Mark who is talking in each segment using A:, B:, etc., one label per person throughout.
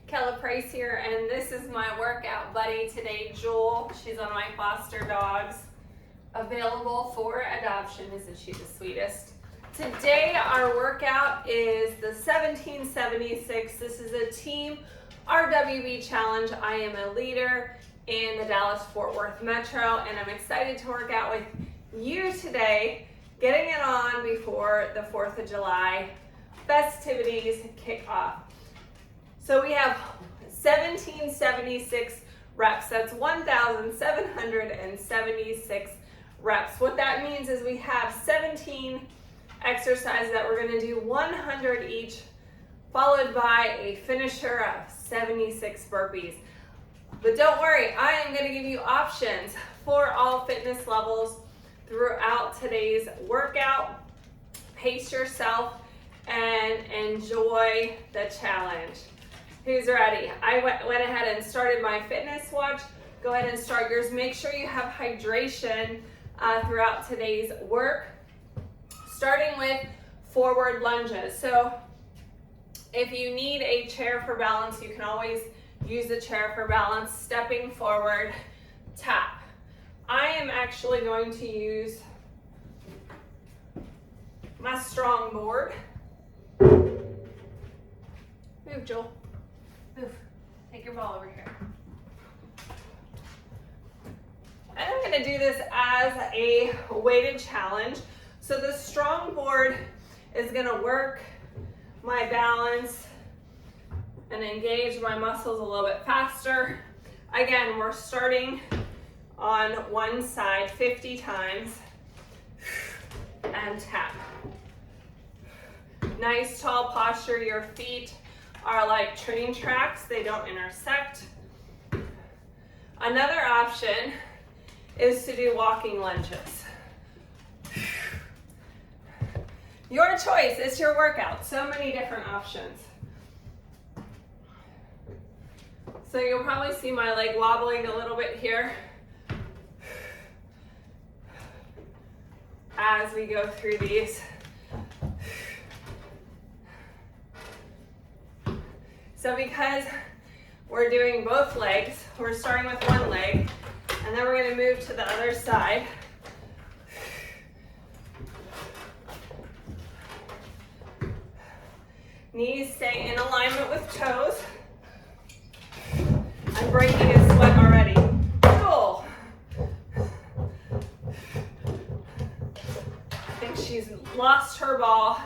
A: Kella Price here, and this is my workout buddy today, Jewel. She's one of my foster dogs, available for adoption. Isn't she the sweetest? Today our workout is the 1776. This is a team RWB challenge. I am a leader in the Dallas-Fort Worth Metro, and I'm excited to work out with you today, getting it on before the 4th of July festivities kick off. So we have 1776 reps. That's 1,776 reps. What that means is we have 17 exercises that we're going to do 100 each, followed by a finisher of 76 burpees. But don't worry, I am going to give you options for all fitness levels throughout today's workout. Pace yourself and enjoy the challenge. Who's ready? I went ahead and started my fitness watch. Go ahead and start yours. Make sure you have hydration throughout today's work. Starting with forward lunges. So if you need a chair for balance, you can always use the chair for balance. Stepping forward, tap. I am actually going to use my strong board. Move, Joel. Move. Take your ball over here. And I'm going to do this as a weighted challenge. So the strong board is going to work my balance and engage my muscles a little bit faster. Again, we're starting on one side 50 times and tap. Nice tall posture. Your feet are like train tracks, they don't intersect. Another option is to do walking lunges. Your choice, it's your workout. So many different options. So you'll probably see my leg wobbling a little bit here as we go through these. So because we're doing both legs, we're starting with one leg, and then we're going to move to the other side. Knees stay in alignment with toes. I'm breaking a sweat already. Cool. I think she's lost her ball.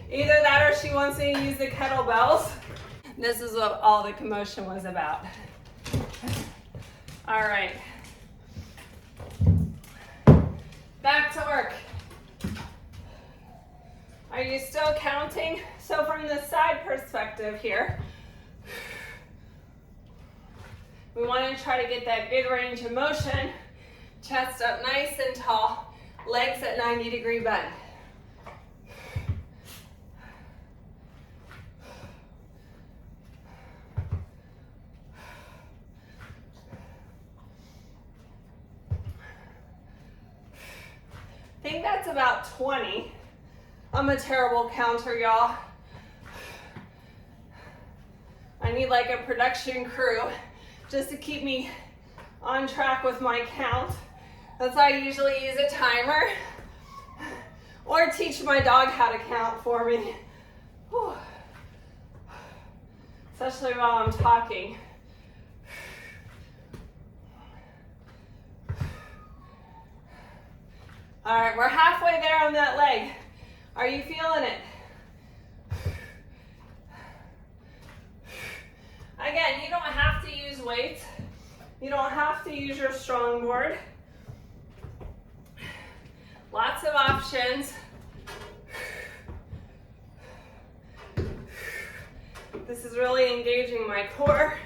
A: Either that or she wants me to use the kettlebells. This is what all the commotion was about. All right. Back to work. Are you still counting? So from the side perspective here, we want to try to get that good range of motion. Chest up nice and tall, legs at 90-degree bend. I think that's about 20. I'm a terrible counter, y'all. I need like a production crew just to keep me on track with my count. That's why I usually use a timer or teach my dog how to count for me. Whew. Especially while I'm talking. All right, we're halfway there on that leg. Are you feeling it? Again, you don't have to use weights. You don't have to use your strong board. Lots of options. This is really engaging my core.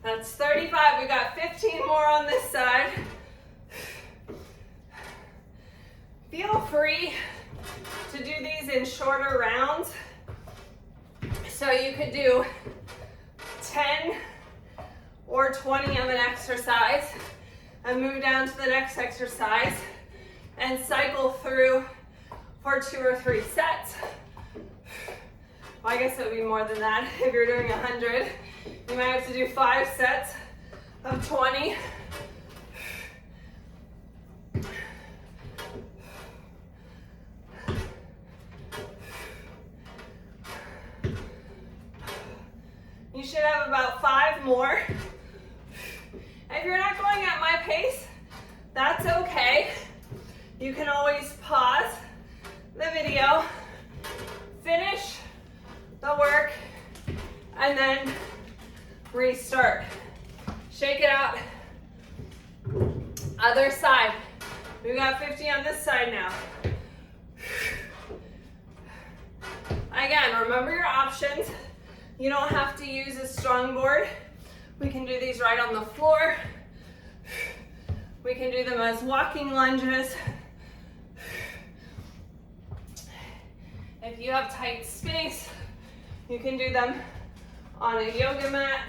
A: That's 35. We got 15 more on this side. Feel free to do these in shorter rounds. So you could do 10 or 20 of an exercise and move down to the next exercise and cycle through for 2 or 3 sets. Well, I guess it would be more than that. If you're doing 100, you might have to do 5 sets of 20. You should have about 5 more. If you're not going at my pace, that's okay. You can always pause the video, finish the work, and then restart. Shake it out. Other side. We've got 50 on this side now. Again, remember your options. You don't have to use a strong board. We can do these right on the floor. We can do them as walking lunges. If you have tight space, you can do them on a yoga mat.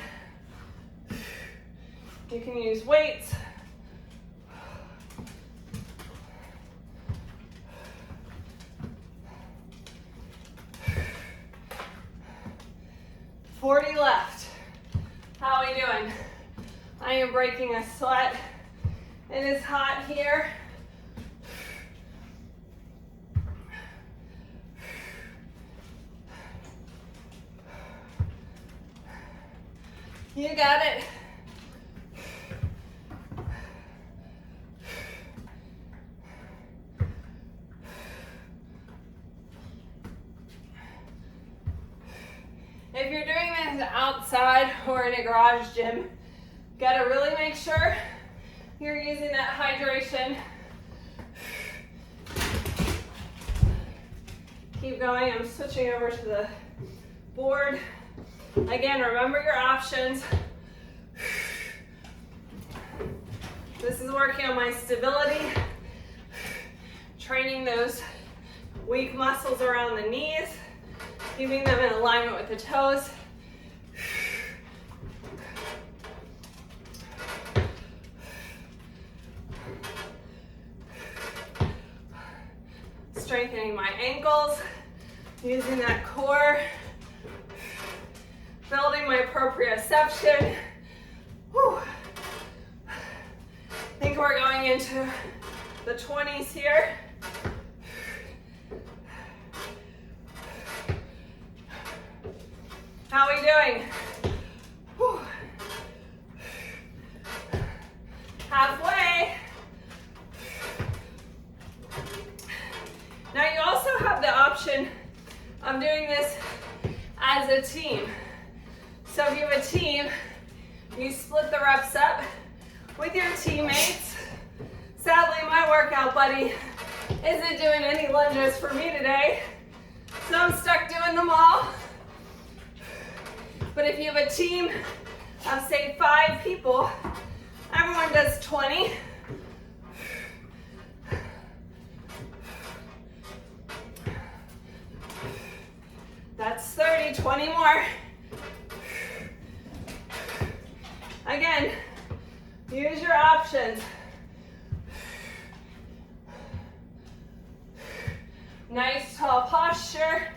A: You can use weights. $40 left. How are we doing? I am breaking a sweat. It is hot here. You got it. If you're doing this outside or in a garage gym, gotta really make sure you're using that hydration. Keep going. I'm switching over to the board. Again, remember your options. This is working on my stability, training those weak muscles around the knees, keeping them in alignment with the toes. Strengthening my ankles, using that core, building my proprioception. Whew. I think we're going into the 20s here. How are we doing? Whew. Halfway. Now you also have the option of doing this as a team. So if you have a team, you split the reps up with your teammates. Sadly, my workout buddy isn't doing any lunges for me today, so I'm stuck doing them all. But if you have a team of, say, 5 people, everyone does 20. That's 30, 20 more. Again, use your options. Nice tall posture.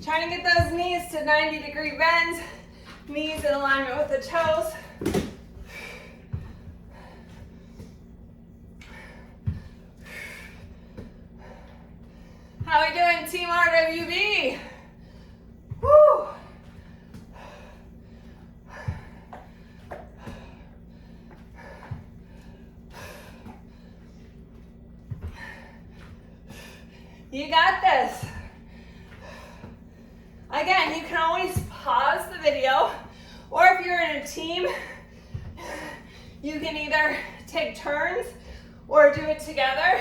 A: Trying to get those knees to 90-degree bends. Knees in alignment with the toes. How are we doing, Team RWB? Woo! You got this. Again, you can always pause the video, or if you're in a team, you can either take turns or do it together.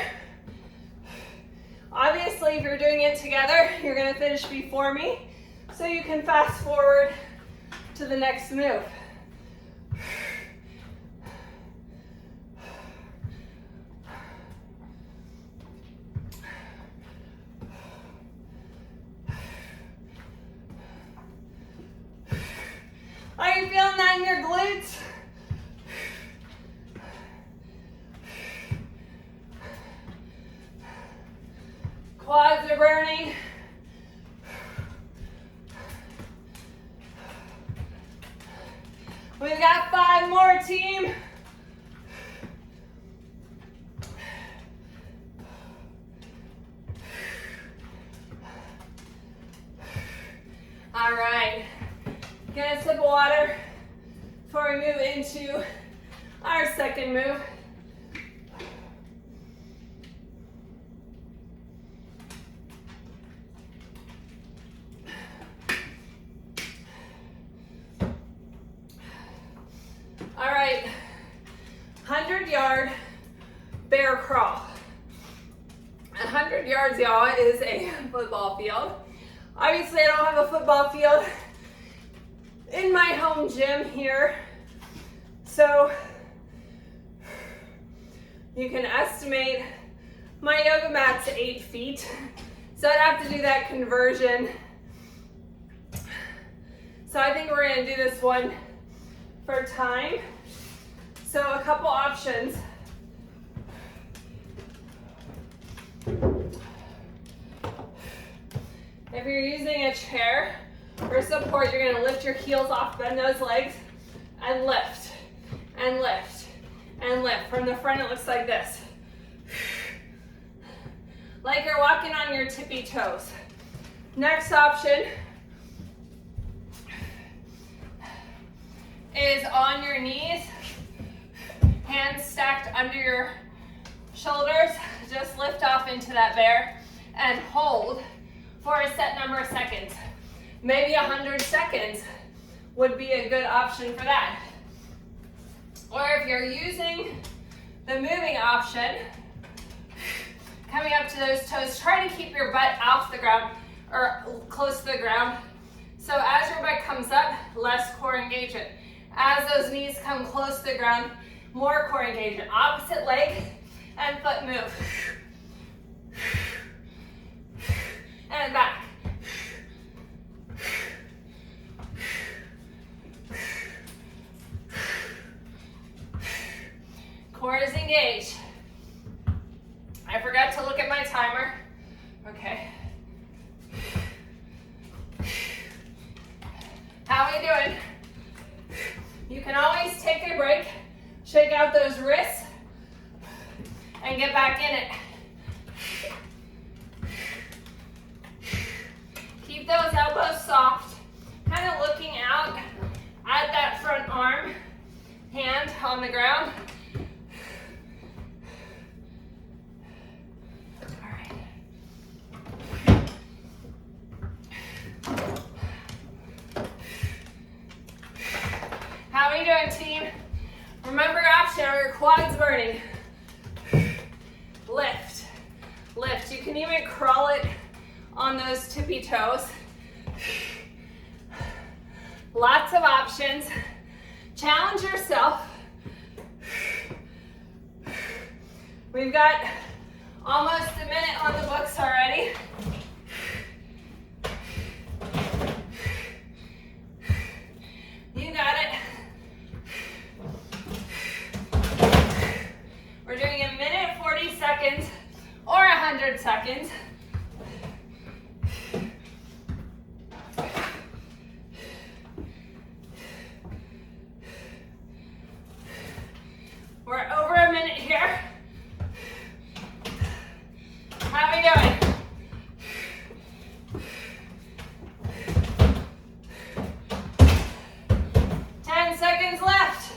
A: Obviously, if you're doing it together, you're going to finish before me, so you can fast forward to the next move. Are you feeling that in your glutes? Quads are burning. We've got 5 more, team. All right, get a sip of water before we move into our second move. All right, 100-yard bear crawl. 100 yards, y'all, is a football field. Obviously, I don't have a football field in my home gym here, so you can estimate my yoga mat's 8 feet, so I'd have to do that conversion. So I think we're gonna do this one for time. So a couple options. If you're using a chair for support, you're gonna lift your heels off, bend those legs, and lift, and lift, and lift. From the front, it looks like this. Like you're walking on your tippy toes. Next option is on your knees, hands stacked under your shoulders. Just lift off into that bear and hold for a set number of seconds. Maybe 100 seconds would be a good option for that. Or if you're using the moving option, coming up to those toes, try to keep your butt off the ground or close to the ground. So as your butt comes up, less core engagement. As those knees come close to the ground, more core engagement. Opposite leg and foot move. And back. Core is engaged. I forgot to look at my timer. Okay. How are we doing? You can always take a break, shake out those wrists, and get back in it. Keep those elbows soft, kind of looking out at that front arm, hand on the ground. All right. How are you doing, team? Remember your option, are your quads burning? Lift, lift. You can even crawl it on those tippy toes. Lots of options. Challenge yourself. We've got almost a minute on the books already. You got it. We're doing a minute, 40 seconds, or 100 seconds. We're over a minute here. How are we doing? Seconds left.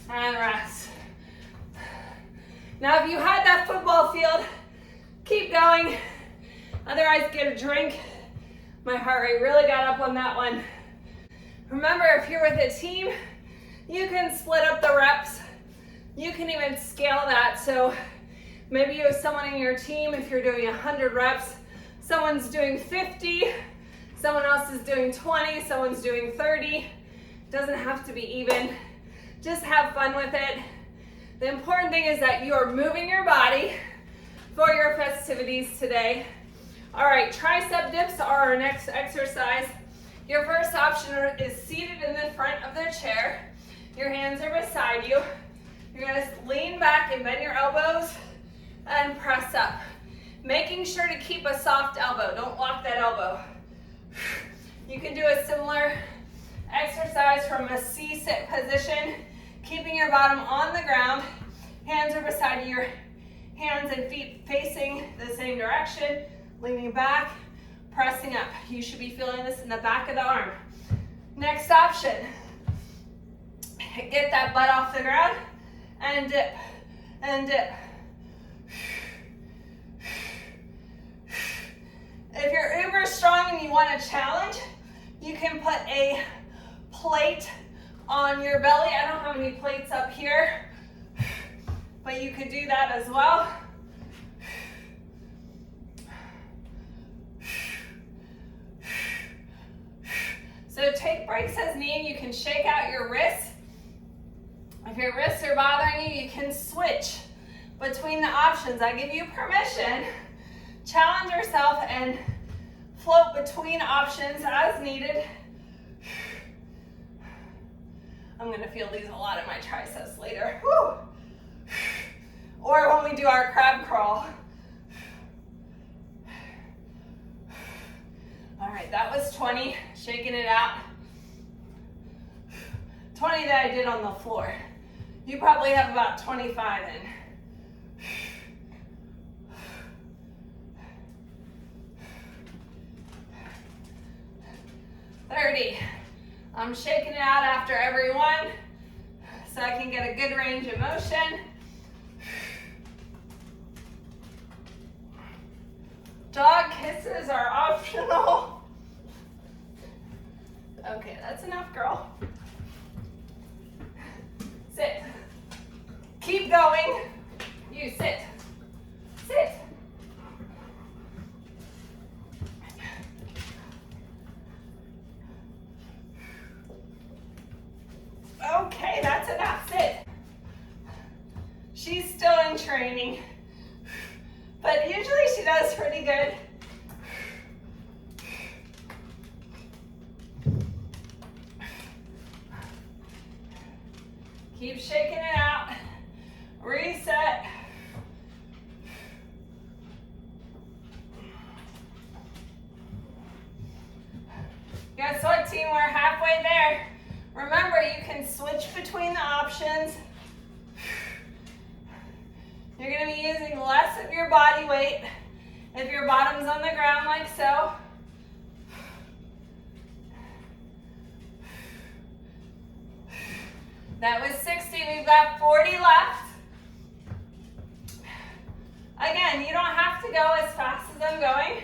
A: And rest. Now if you had that football field, keep going. Otherwise get a drink. My heart rate really got up on that one. Remember, if you're with a team, you can split up the reps. You can even scale that. So maybe you have someone in your team, if you're doing 100 reps, someone's doing 50, someone else is doing 20, someone's doing 30. Doesn't have to be even. Just have fun with it. The important thing is that you are moving your body for your festivities today. All right, tricep dips are our next exercise. Your first option is seated in the front of the chair. Your hands are beside you. You're gonna lean back and bend your elbows and press up. Making sure to keep a soft elbow. Don't lock that elbow. You can do a similar exercise from a C-sit position, keeping your bottom on the ground. Hands are beside you. Your hands and feet facing the same direction. Leaning back, pressing up. You should be feeling this in the back of the arm. Next option. Get that butt off the ground and dip and dip. If you're uber strong and you want a challenge, you can put a plate on your belly. I don't have any plates up here, but you could do that as well. So take breaks as needed. You can shake out your wrists. If your wrists are bothering you, you can switch between the options. I give you permission. Challenge yourself and float between options as needed. I'm gonna feel these a lot in my triceps later. Whew. Or when we do our crab crawl. All right, that was 20, shaking it out. 20 that I did on the floor. You probably have about 25 in. 30. I'm shaking it out after every one so I can get a good range of motion. Dog kisses are optional. Okay, that's enough, girl. Sit. Keep going. You sit. Sit. Okay, that's enough. Sit. She's still in training, but usually she does pretty good. Keep shaking it out. Reset. Guess what, team? We're halfway there. Remember, you can switch between the options. You're going to be using less of your body weight if your bottom's on the ground like so. That was 60. We've got 40 left. Again, you don't have to go as fast as I'm going.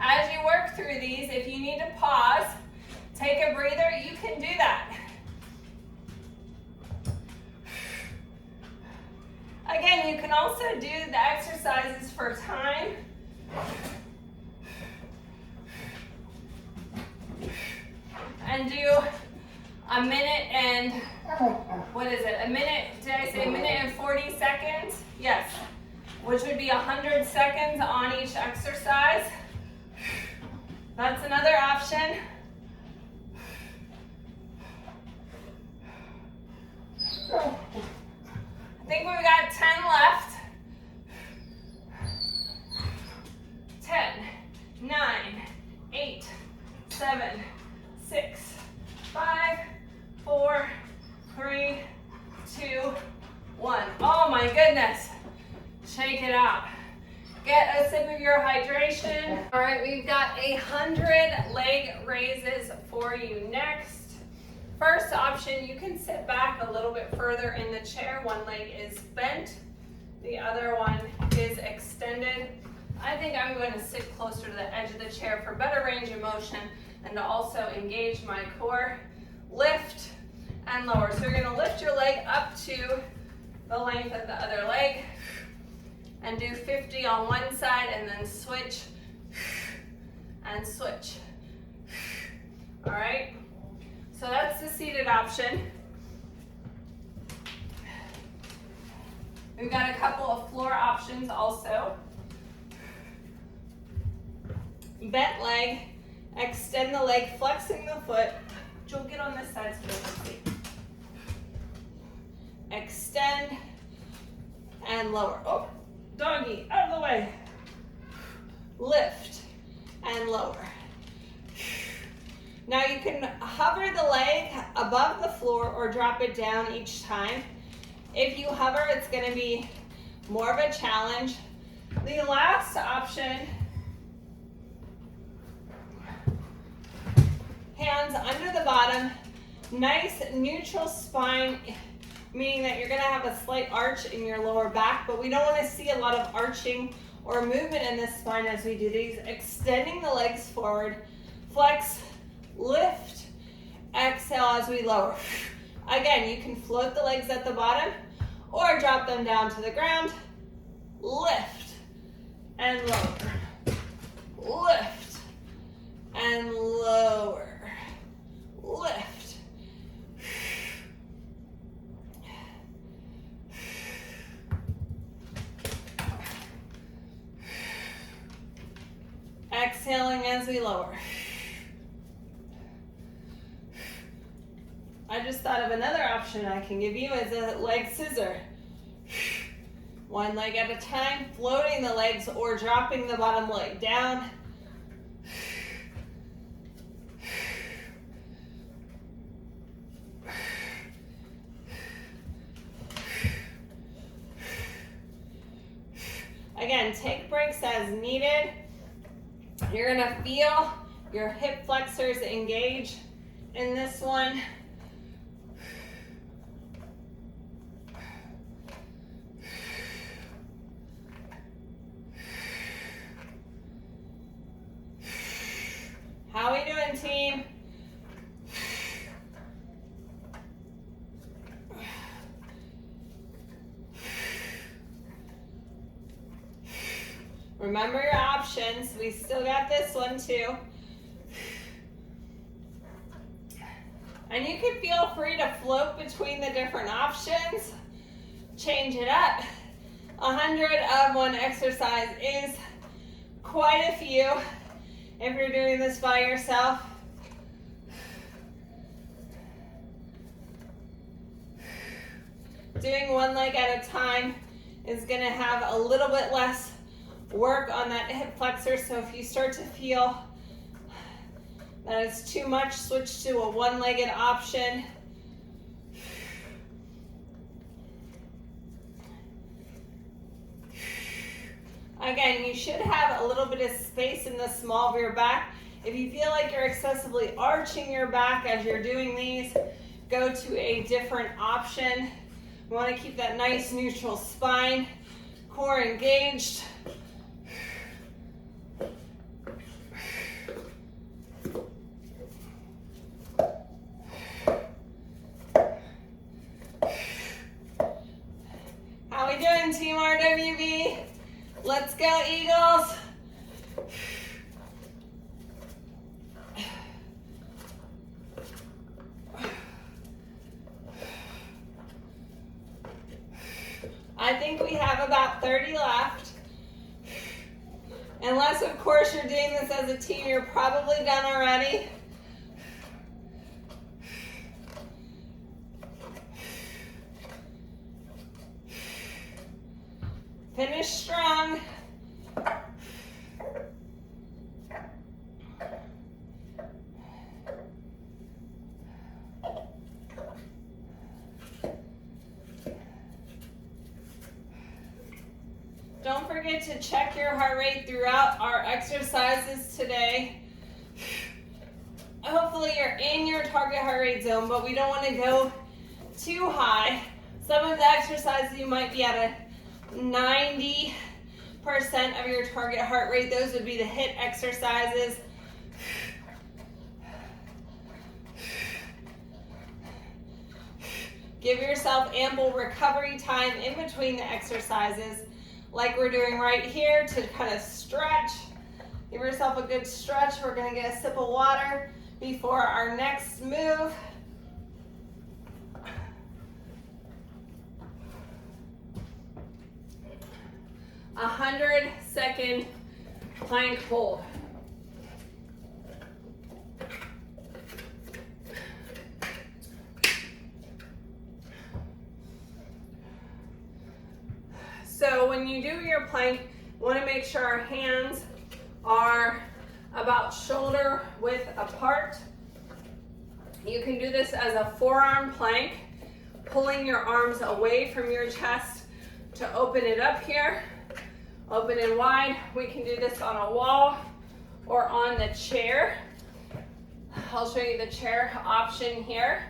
A: As you work through these, if you need to pause, take a breather, you can do that. Again, you can also do the exercises for time. And do a minute and, what is it? A minute, did I say a minute and 40 seconds? Yes, which would be 100 seconds on each exercise. That's another option. I think we've got 10 left. 10, 9, 8, 7, 6, 5, 4, 3, 2, 1. Oh my goodness. Shake it out. Get a sip of your hydration. All right, we've got 100 leg raises for you next. First option, you can sit back a little bit further in the chair. One leg is bent, the other one is extended. I think I'm going to sit closer to the edge of the chair for better range of motion and to also engage my core. Lift and lower. So you're going to lift your leg up to the length of the other leg and do 50 on one side and then switch and switch. All right, so that's the seated option. We've got a couple of floor options also. Bent leg, extend the leg, flexing the foot. Joel, get on this side so you can see. Extend and lower. Oh, doggy, out of the way. Lift and lower. Now you can hover the leg above the floor or drop it down each time. If you hover, it's going to be more of a challenge. The last option, hands under the bottom, nice neutral spine, meaning that you're going to have a slight arch in your lower back, but we don't want to see a lot of arching or movement in this spine as we do these. Extending the legs forward, flex, lift, exhale as we lower. Again, you can float the legs at the bottom or drop them down to the ground. Lift and lower. Lift and lower. Lift. Exhaling as we lower. I just thought of another option I can give you as a leg scissor. One leg at a time, floating the legs or dropping the bottom leg down. Again, take breaks as needed. You're gonna feel your hip flexors engage in this one. How we doing, team? Remember your options. We still got this one too. And you can feel free to float between the different options. Change it up. 100 of one exercise is quite a few if you're doing this by yourself. Doing one leg at a time is going to have a little bit less work on that hip flexor, so if you start to feel that it's too much, switch to a one-legged option. Again, you should have a little bit of space in the small of your back. If you feel like you're excessively arching your back as you're doing these, go to a different option. We want to keep that nice neutral spine, core engaged. How we doing, Team RWB? Let's go, Eagles. I think we have about 30 left. Unless, of course, you're doing this as a team, you're probably done already. Finish strong. Don't forget to check your heart rate throughout our exercises today. Hopefully you're in your target heart rate zone, but we don't want to go too high. Some of the exercises you might be at a 90% of your target heart rate. Those would be the HIIT exercises. Give yourself ample recovery time in between the exercises, like we're doing right here, to kind of stretch. Give yourself a good stretch. We're going to get a sip of water before our next move. 100-second plank hold. So when you do your plank, you want to make sure our hands are about shoulder width apart. You can do this as a forearm plank, pulling your arms away from your chest to open it up here, open and wide. We can do this on a wall or on the chair. I'll show you the chair option here.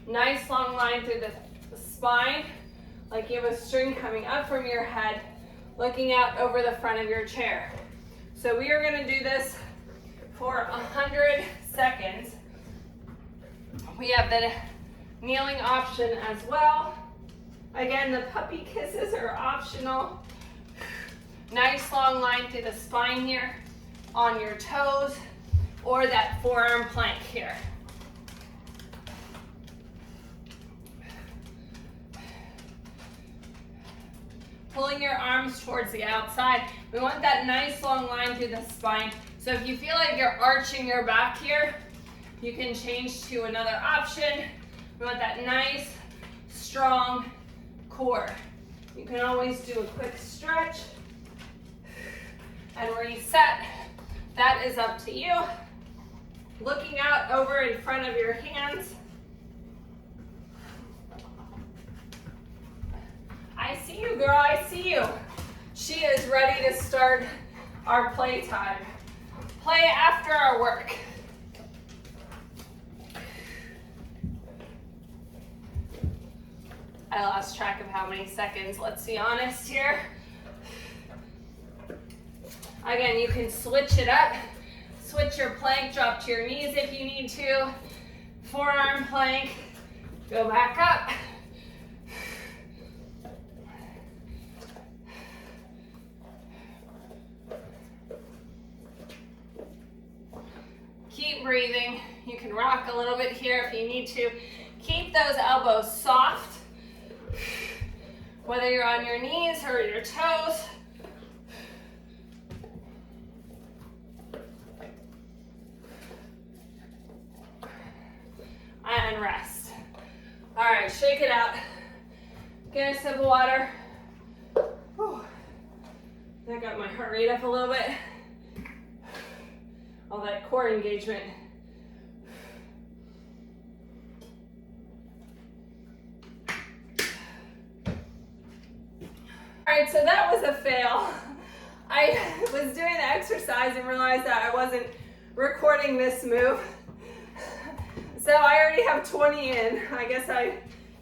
A: Nice long line through the spine, like you have a string coming up from your head, looking out over the front of your chair. So we are going to do this for 100 seconds. We have the kneeling option as well. Again, the puppy kisses are optional. Nice long line through the spine here, on your toes, or that forearm plank here. Pulling your arms towards the outside. We want that nice long line through the spine. So if you feel like you're arching your back here, you can change to another option. We want that nice, strong core. You can always do a quick stretch and reset. That is up to you. Looking out over in front of your hands. I see you, girl, I see you. She is ready to start our play time. Play after our work. I lost track of how many seconds. Let's be honest here. Again, you can switch it up. Switch your plank, drop to your knees if you need to. Forearm plank, go back up. Keep breathing. You can rock a little bit here if you need to. Keep those elbows soft, whether you're on your knees or your toes. And rest. All right, shake it out. Get a sip of water. Whew. That got my heart rate up a little bit. All that core engagement. All right, so that was a fail. I was doing the exercise and realized that I wasn't recording this move. So I already have 20 in. I guess I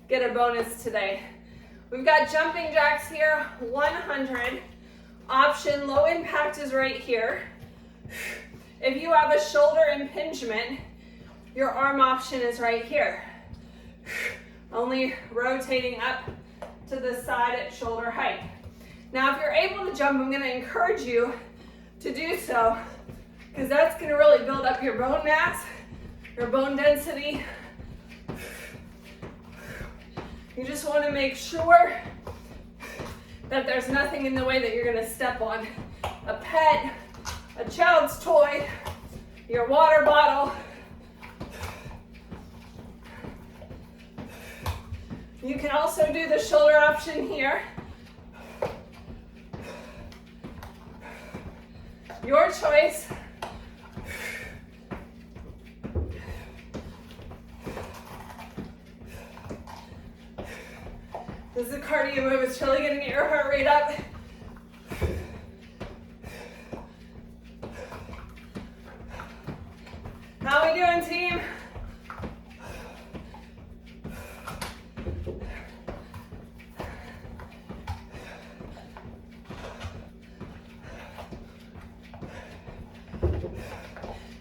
A: get a bonus today. We've got jumping jacks here, 100. Option low impact is right here. If you have a shoulder impingement, your arm option is right here. Only rotating up to the side at shoulder height. Now if you're able to jump, I'm going to encourage you to do so, because that's going to really build up your bone mass, your bone density. You just want to make sure that there's nothing in the way that you're going to step on. A pet, a child's toy, your water bottle. You can also do the shoulder option here. Your choice. This is a cardio move. It's really going to get your heart rate up. How are we doing, team?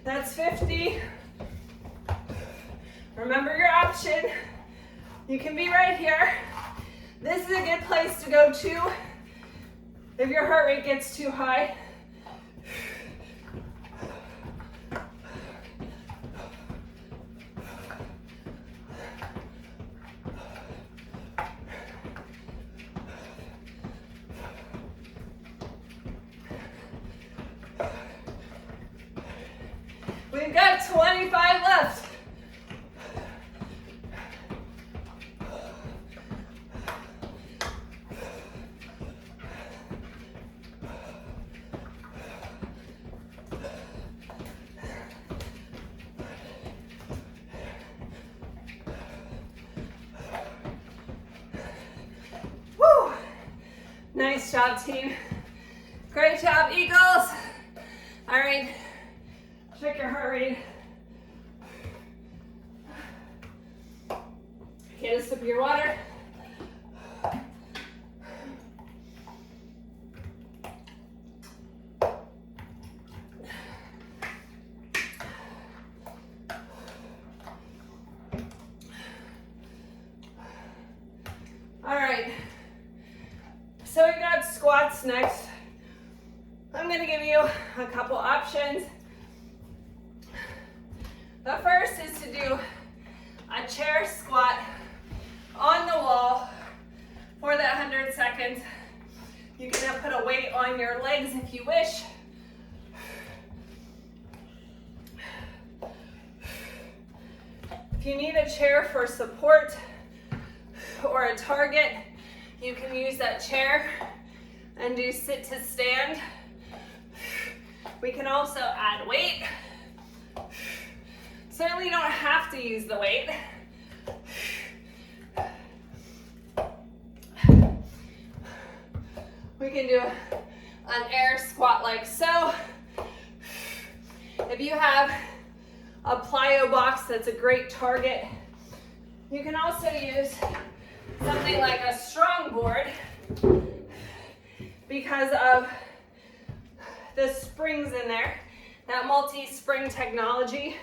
A: That's 50. Remember your option. You can be right here. This is a good place to go to if your heart rate gets too high. We've got 25 left. Woo! Nice job, team. Great job, Eagles. All right, check your heart rate. Get a sip of your water. All right, so we got squats next. I'm gonna give you a couple options. The first is to do a chair squat on the wall for that 100 seconds. You can put a weight on your legs if you wish. If you need a chair for support or a target, you can use that chair and do sit to stand. We can also add weight. Certainly don't have to use the weight. We can do an air squat like so. If you have a plyo box, that's a great target. You can also use something like a strong board because of the springs in there. That multi-spring technology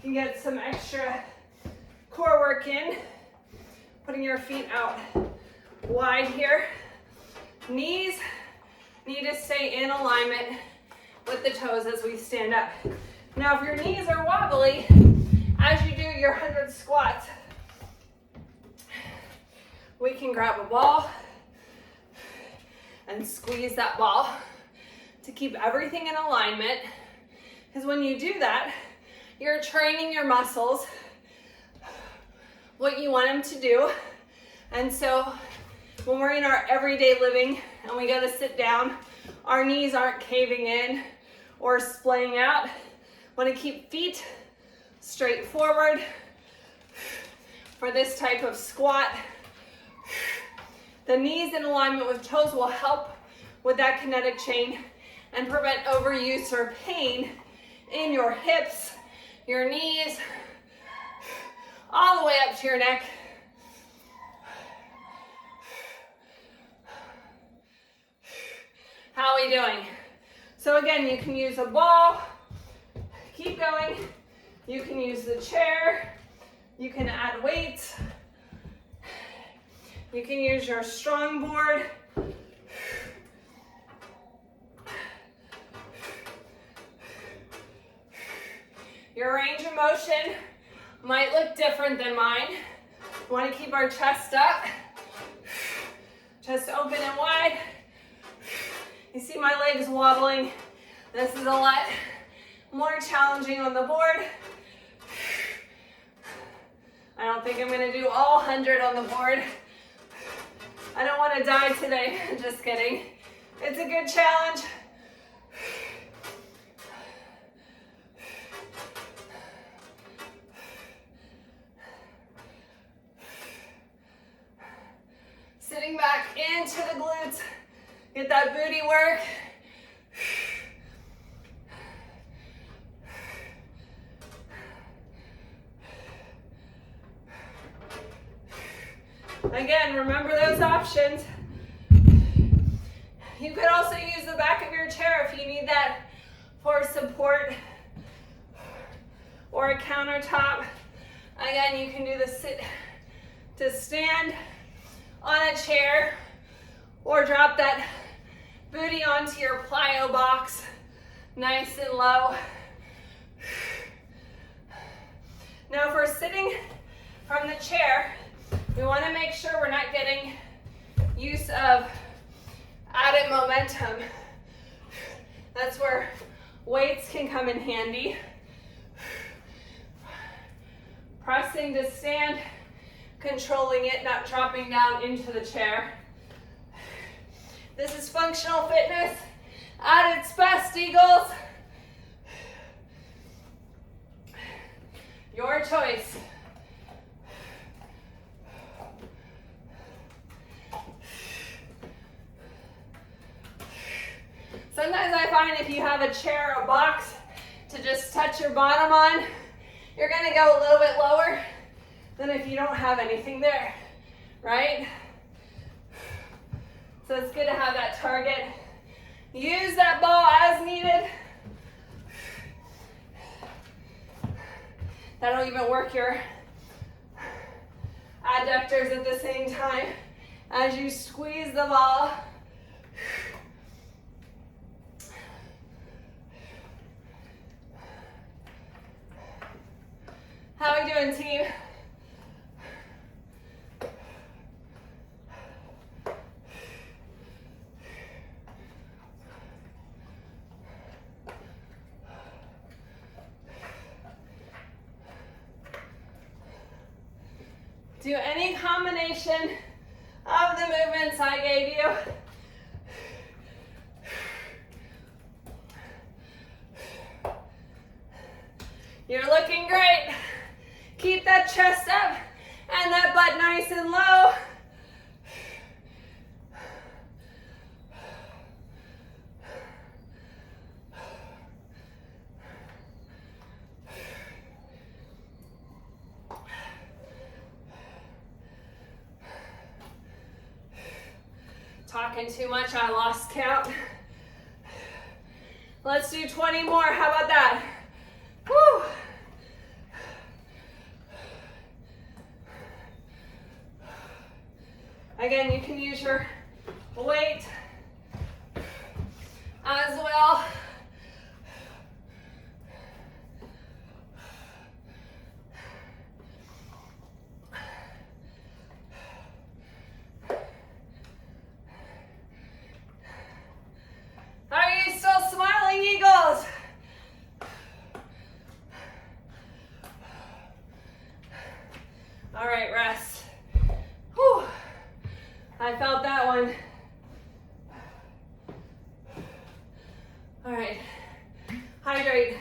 A: can get some extra core work in. Putting your feet out wide here. Knees need to stay in alignment with the toes as we stand up. Now, if your knees are wobbly as you do your 100 squats, we can grab a ball and squeeze that ball to keep everything in alignment. Because when you do that, you're training your muscles what you want them to do. And so when we're in our everyday living and we go to sit down, our knees aren't caving in or splaying out. Want to keep feet straight forward for this type of squat. The knees in alignment with toes will help with that kinetic chain and prevent overuse or pain in your hips, your knees, all the way up to your neck. How are we doing? So again, you can use a ball, keep going. You can use the chair, you can add weights, you can use your strong board. Your range of motion might look different than mine. We want to keep our chest up, chest open and wide. You see my legs wobbling. This is a lot more challenging on the board. I don't think I'm gonna do all 100 on the board. I don't want to die today, just kidding. It's a good challenge. Sitting back into the glutes, get that booty work. Again, remember those options. You could also use the back of your chair if you need that for support or a countertop. Again, you can do the sit to stand on a chair or drop that booty onto your plyo box, nice and low. Now, if we're sitting from the chair, we want to make sure we're not getting use of added momentum. That's where weights can come in handy. Pressing to stand, controlling it, not dropping down into the chair. This is functional fitness at its best, Eagles. Your choice. Sometimes I find if you have a chair or a box to just touch your bottom on, you're gonna go a little bit lower than if you don't have anything there, right? So it's good to have that target. Use that ball as needed. That'll even work your adductors at the same time as you squeeze the ball. How are we doing, team? Do any combination of the movements I gave you. You're looking great. Keep that chest up and that butt nice and low. Talking too much, I lost count. Let's do 20 more, how about that? Woo! Again, you can use your weight as well. Are you still smiling, Eagles? All right, rest. Whew. I felt that one. All right, hydrate.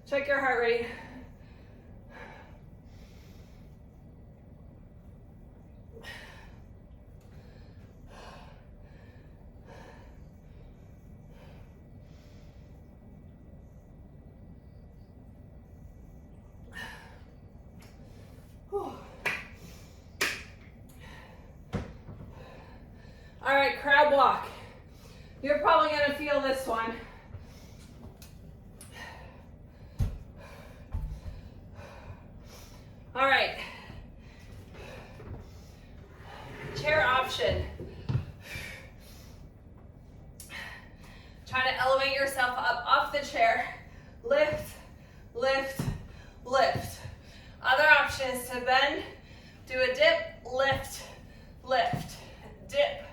A: Check your heart rate. All right, crab walk. You're probably gonna feel this one. All right. Chair option. Try to elevate yourself up off the chair. Lift, lift, lift. Other option is to bend, do a dip, lift, lift, dip.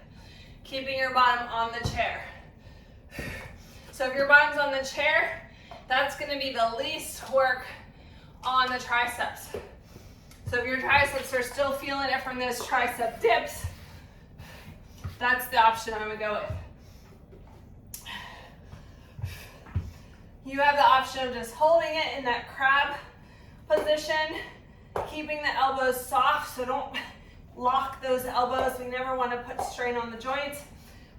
A: Keeping your bottom on the chair. So if your bottom's on the chair, that's gonna be the least work on the triceps. So if your triceps are still feeling it from those tricep dips, that's the option I'm gonna go with. You have the option of just holding it in that crab position, keeping the elbows soft, so don't lock those elbows. We never want to put strain on the joints.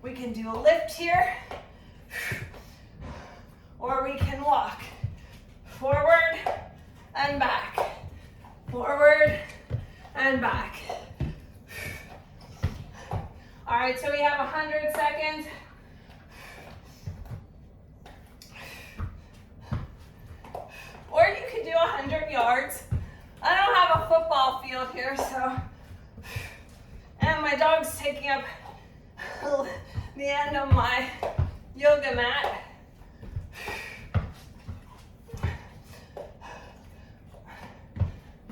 A: We can do a lift here, or we can walk forward and back, forward and back. All right, so we have 100 seconds. Or you could do 100 yards. I don't have a football field here, so. And my dog's taking up the end of my yoga mat.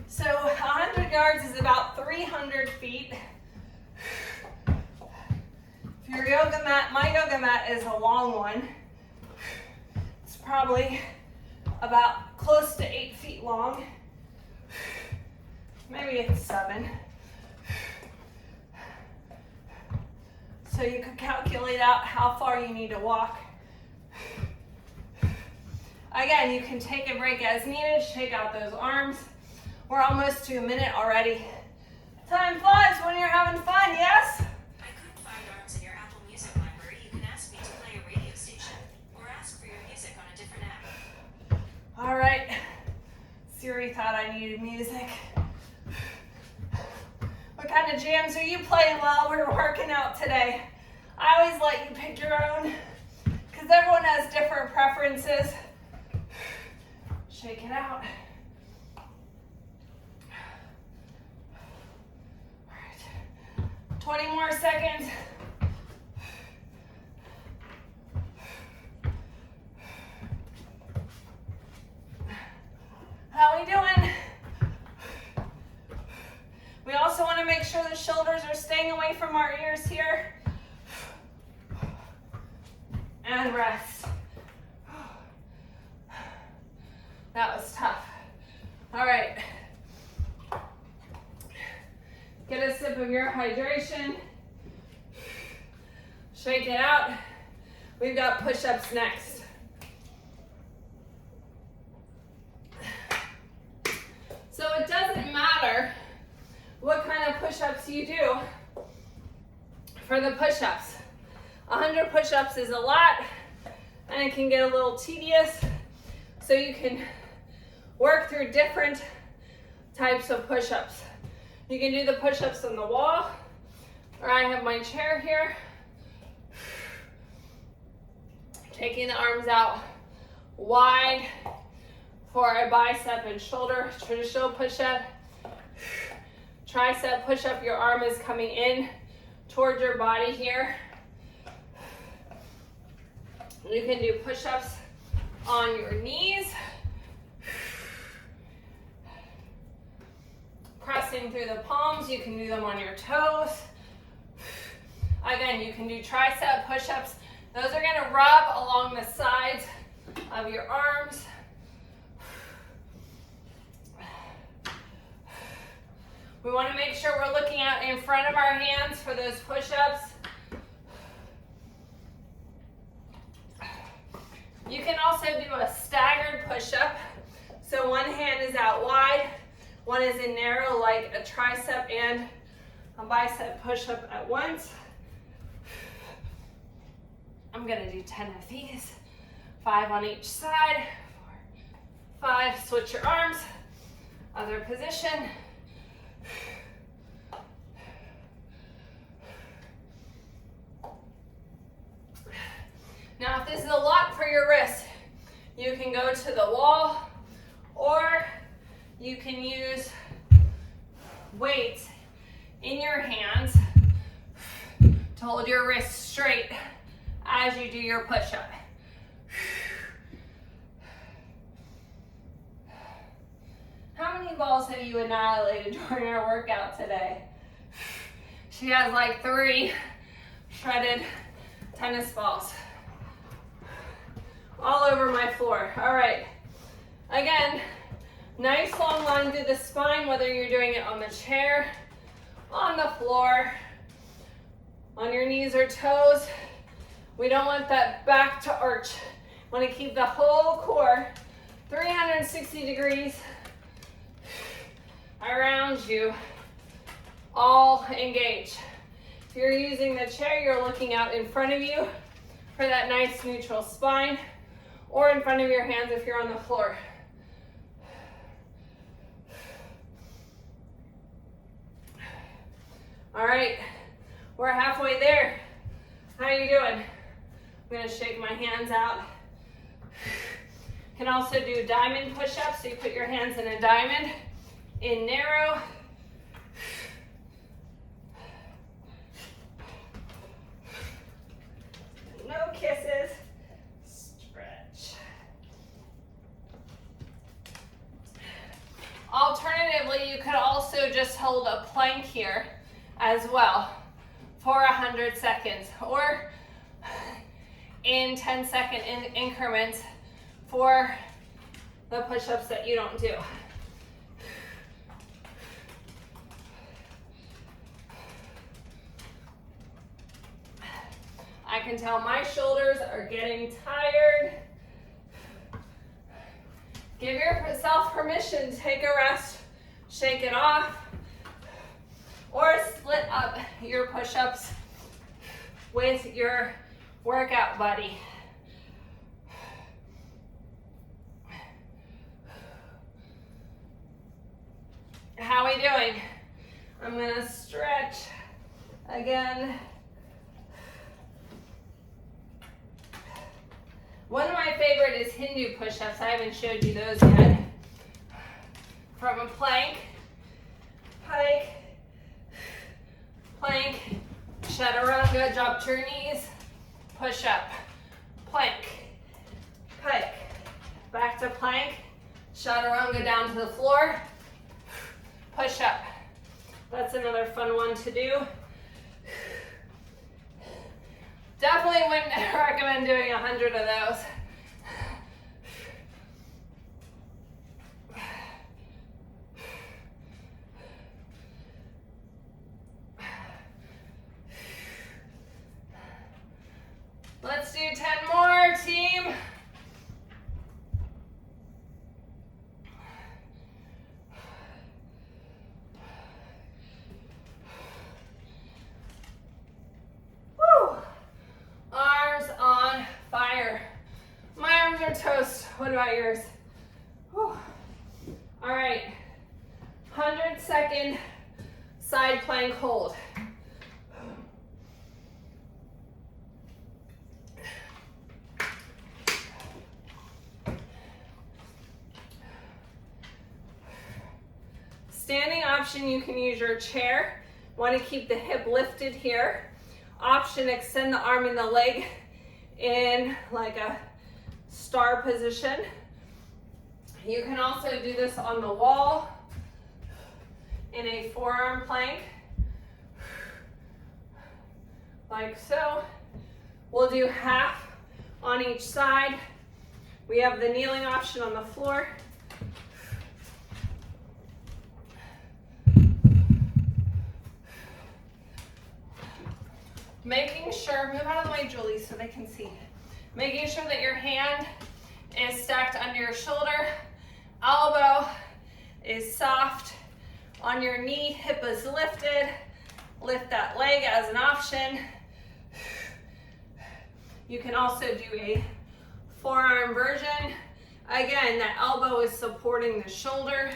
A: So 100 yards is about 300 feet. If your yoga mat, my yoga mat is a long one. It's probably about close to 8 feet long. Maybe it's 7. So you can calculate out how far you need to walk. Again, you can take a break as needed, shake out those arms. We're almost to a minute already. Time flies when you're having fun, yes?
B: I couldn't find arms in your Apple Music library. You can ask me to play a radio station or ask for your music on a different app.
A: All right. Siri thought I needed music. What kind of jams are you playing while we're working out today? I always let you pick your own because everyone has different preferences. Shake it out. All right. 20 more seconds. How we doing? We also want to make sure the shoulders are staying away from our ears here. And rest. That was tough. All right. Get a sip of your hydration. Shake it out. We've got push-ups next. So it doesn't matter what kind of push-ups you do for the push-ups. 100 push-ups is a lot, and it can get a little tedious. So you can work through different types of push-ups. You can do the push-ups on the wall, or I have my chair here. Taking the arms out wide for a bicep and shoulder traditional push-up. Tricep push-up, your arm is coming in towards your body here. You can do push-ups on your knees. Pressing through the palms, you can do them on your toes. Again, you can do tricep push-ups. Those are gonna rub along the sides of your arms. We wanna make sure we're looking out in front of our hands for those push-ups. You can also do a staggered push-up. So one hand is out wide, one is in narrow like a tricep and a bicep push-up at once. I'm gonna do 10 of these, 5 on each side, 4, 5, switch your arms, other position. Now, if this is a lot for your wrist, you can go to the wall, or you can use weights in your hands to hold your wrist straight as you do your push-up. How many balls have you annihilated during our workout today? She has like 3 shredded tennis balls all over my floor. All right, again, nice long line through the spine, whether you're doing it on the chair, on the floor, on your knees or toes. We don't want that back to arch. Want to keep the whole core 360 degrees around you, all engaged. If you're using the chair, you're looking out in front of you for that nice neutral spine, or in front of your hands if you're on the floor. All right, we're halfway there. How are you doing? I'm gonna shake my hands out. Can also do diamond push-ups, so you put your hands in a diamond, in narrow. No kisses. Stretch. Alternatively, you could also just hold a plank here as well for 100 seconds, or in 10-second increments for the push-ups that you don't do. can tell my shoulders are getting tired. Give yourself permission, take a rest, shake it off, or split up your push-ups with your workout buddy. How are we doing? I'm gonna stretch again. One of my favorite is Hindu push-ups. I haven't showed you those yet. From a plank, pike, plank, chaturanga, drop to your knees, push up, plank, pike, back to plank, chaturanga down to the floor, push up. That's another fun one to do. Definitely wouldn't recommend doing 100 of those. Let's do 10 more, team. Woo! Arms on fire. My arms are toast. What about yours? Whew. All right. 100-second side plank hold. Standing option, you can use your chair. Want to keep the hip lifted here. Option, extend the arm and the leg in like a star position. You can also do this on the wall in a forearm plank, like so. We'll do half on each side. We have the kneeling option on the floor. Making sure, move out of the way, Julie, so they can see. Making sure that your hand is stacked under your shoulder, elbow is soft on your knee, hip is lifted. Lift that leg as an option. You can also do a forearm version. Again, that elbow is supporting the shoulder.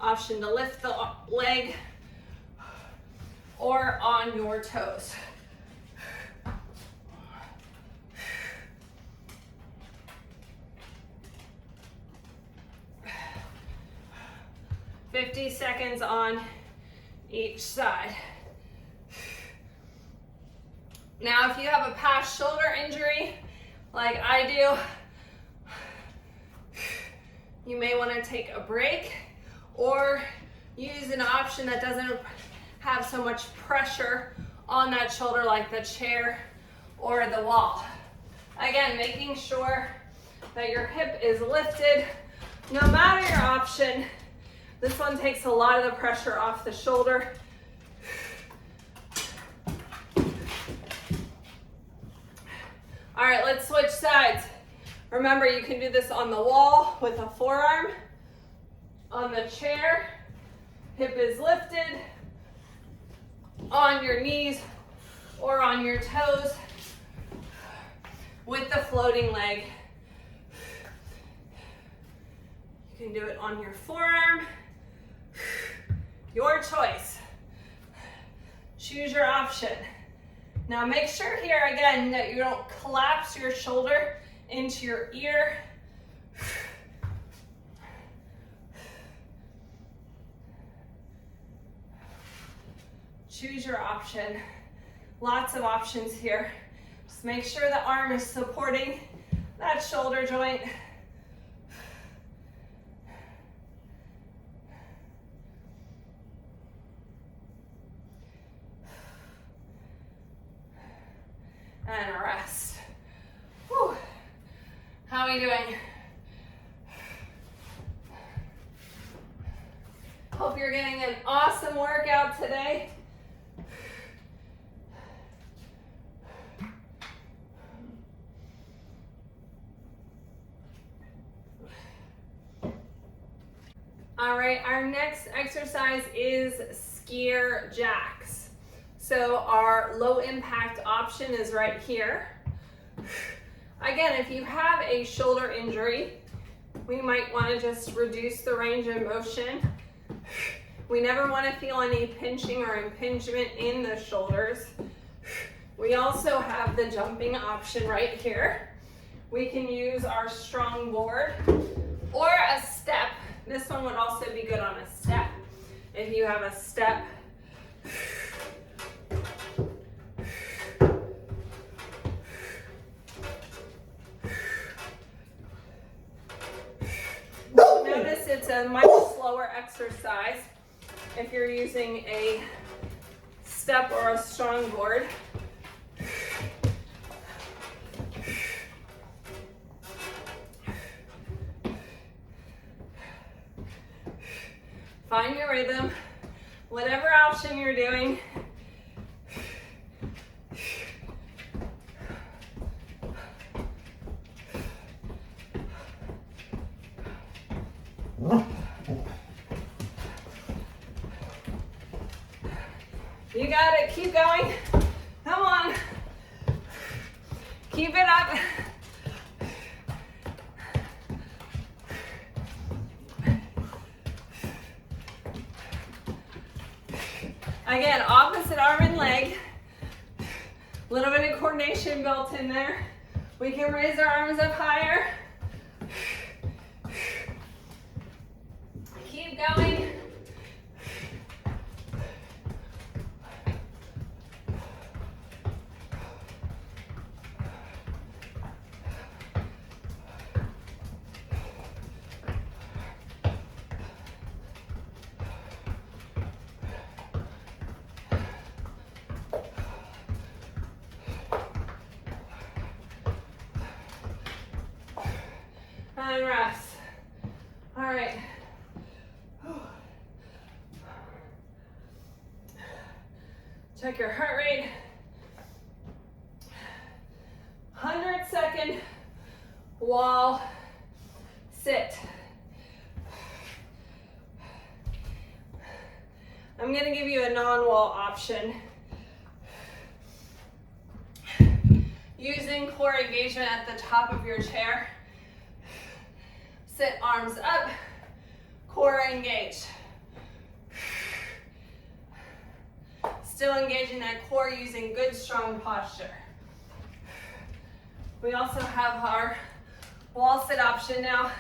A: Option to lift the leg or on your toes. "50 seconds on each side. Now, if you have a past shoulder injury, like I do, you may want to take a break or use an option that doesn't have so much pressure on that shoulder, like the chair or the wall. Again, making sure that your hip is lifted. No matter your option, this one takes a lot of the pressure off the shoulder. All right, let's switch sides. Remember, you can do this on the wall with a forearm, on the chair, hip is lifted, on your knees or on your toes with the floating leg. You can do it on your forearm, your choice. Choose your option. Now make sure here again that you don't collapse your shoulder into your ear. Choose your option. Lots of options here. Just make sure the arm is supporting that shoulder joint. And rest. Whew. How are we doing? Hope you're getting an awesome workout today. All right, our next exercise is skier jacks. So our low impact option is right here. Again, if you have a shoulder injury, we might want to just reduce the range of motion. We never want to feel any pinching or impingement in the shoulders. We also have the jumping option right here. We can use our strong board or a step. This one would also be good on a step. If you have a step. Notice it's a much slower exercise if you're using a step or a strong board. Find your rhythm, whatever option you're doing. You got it, keep going. Come on. Keep it up. Again, opposite arm and leg. A little bit of coordination built in there. We can raise our arms up higher. Keep going. And rest. All right. Check your heart rate. 100-second wall sit. I'm going to give you a non-wall option. Using core engagement at the top of your chair. Sit arms up, core engaged. Still engaging that core using good strong posture. We also have our wall sit option now.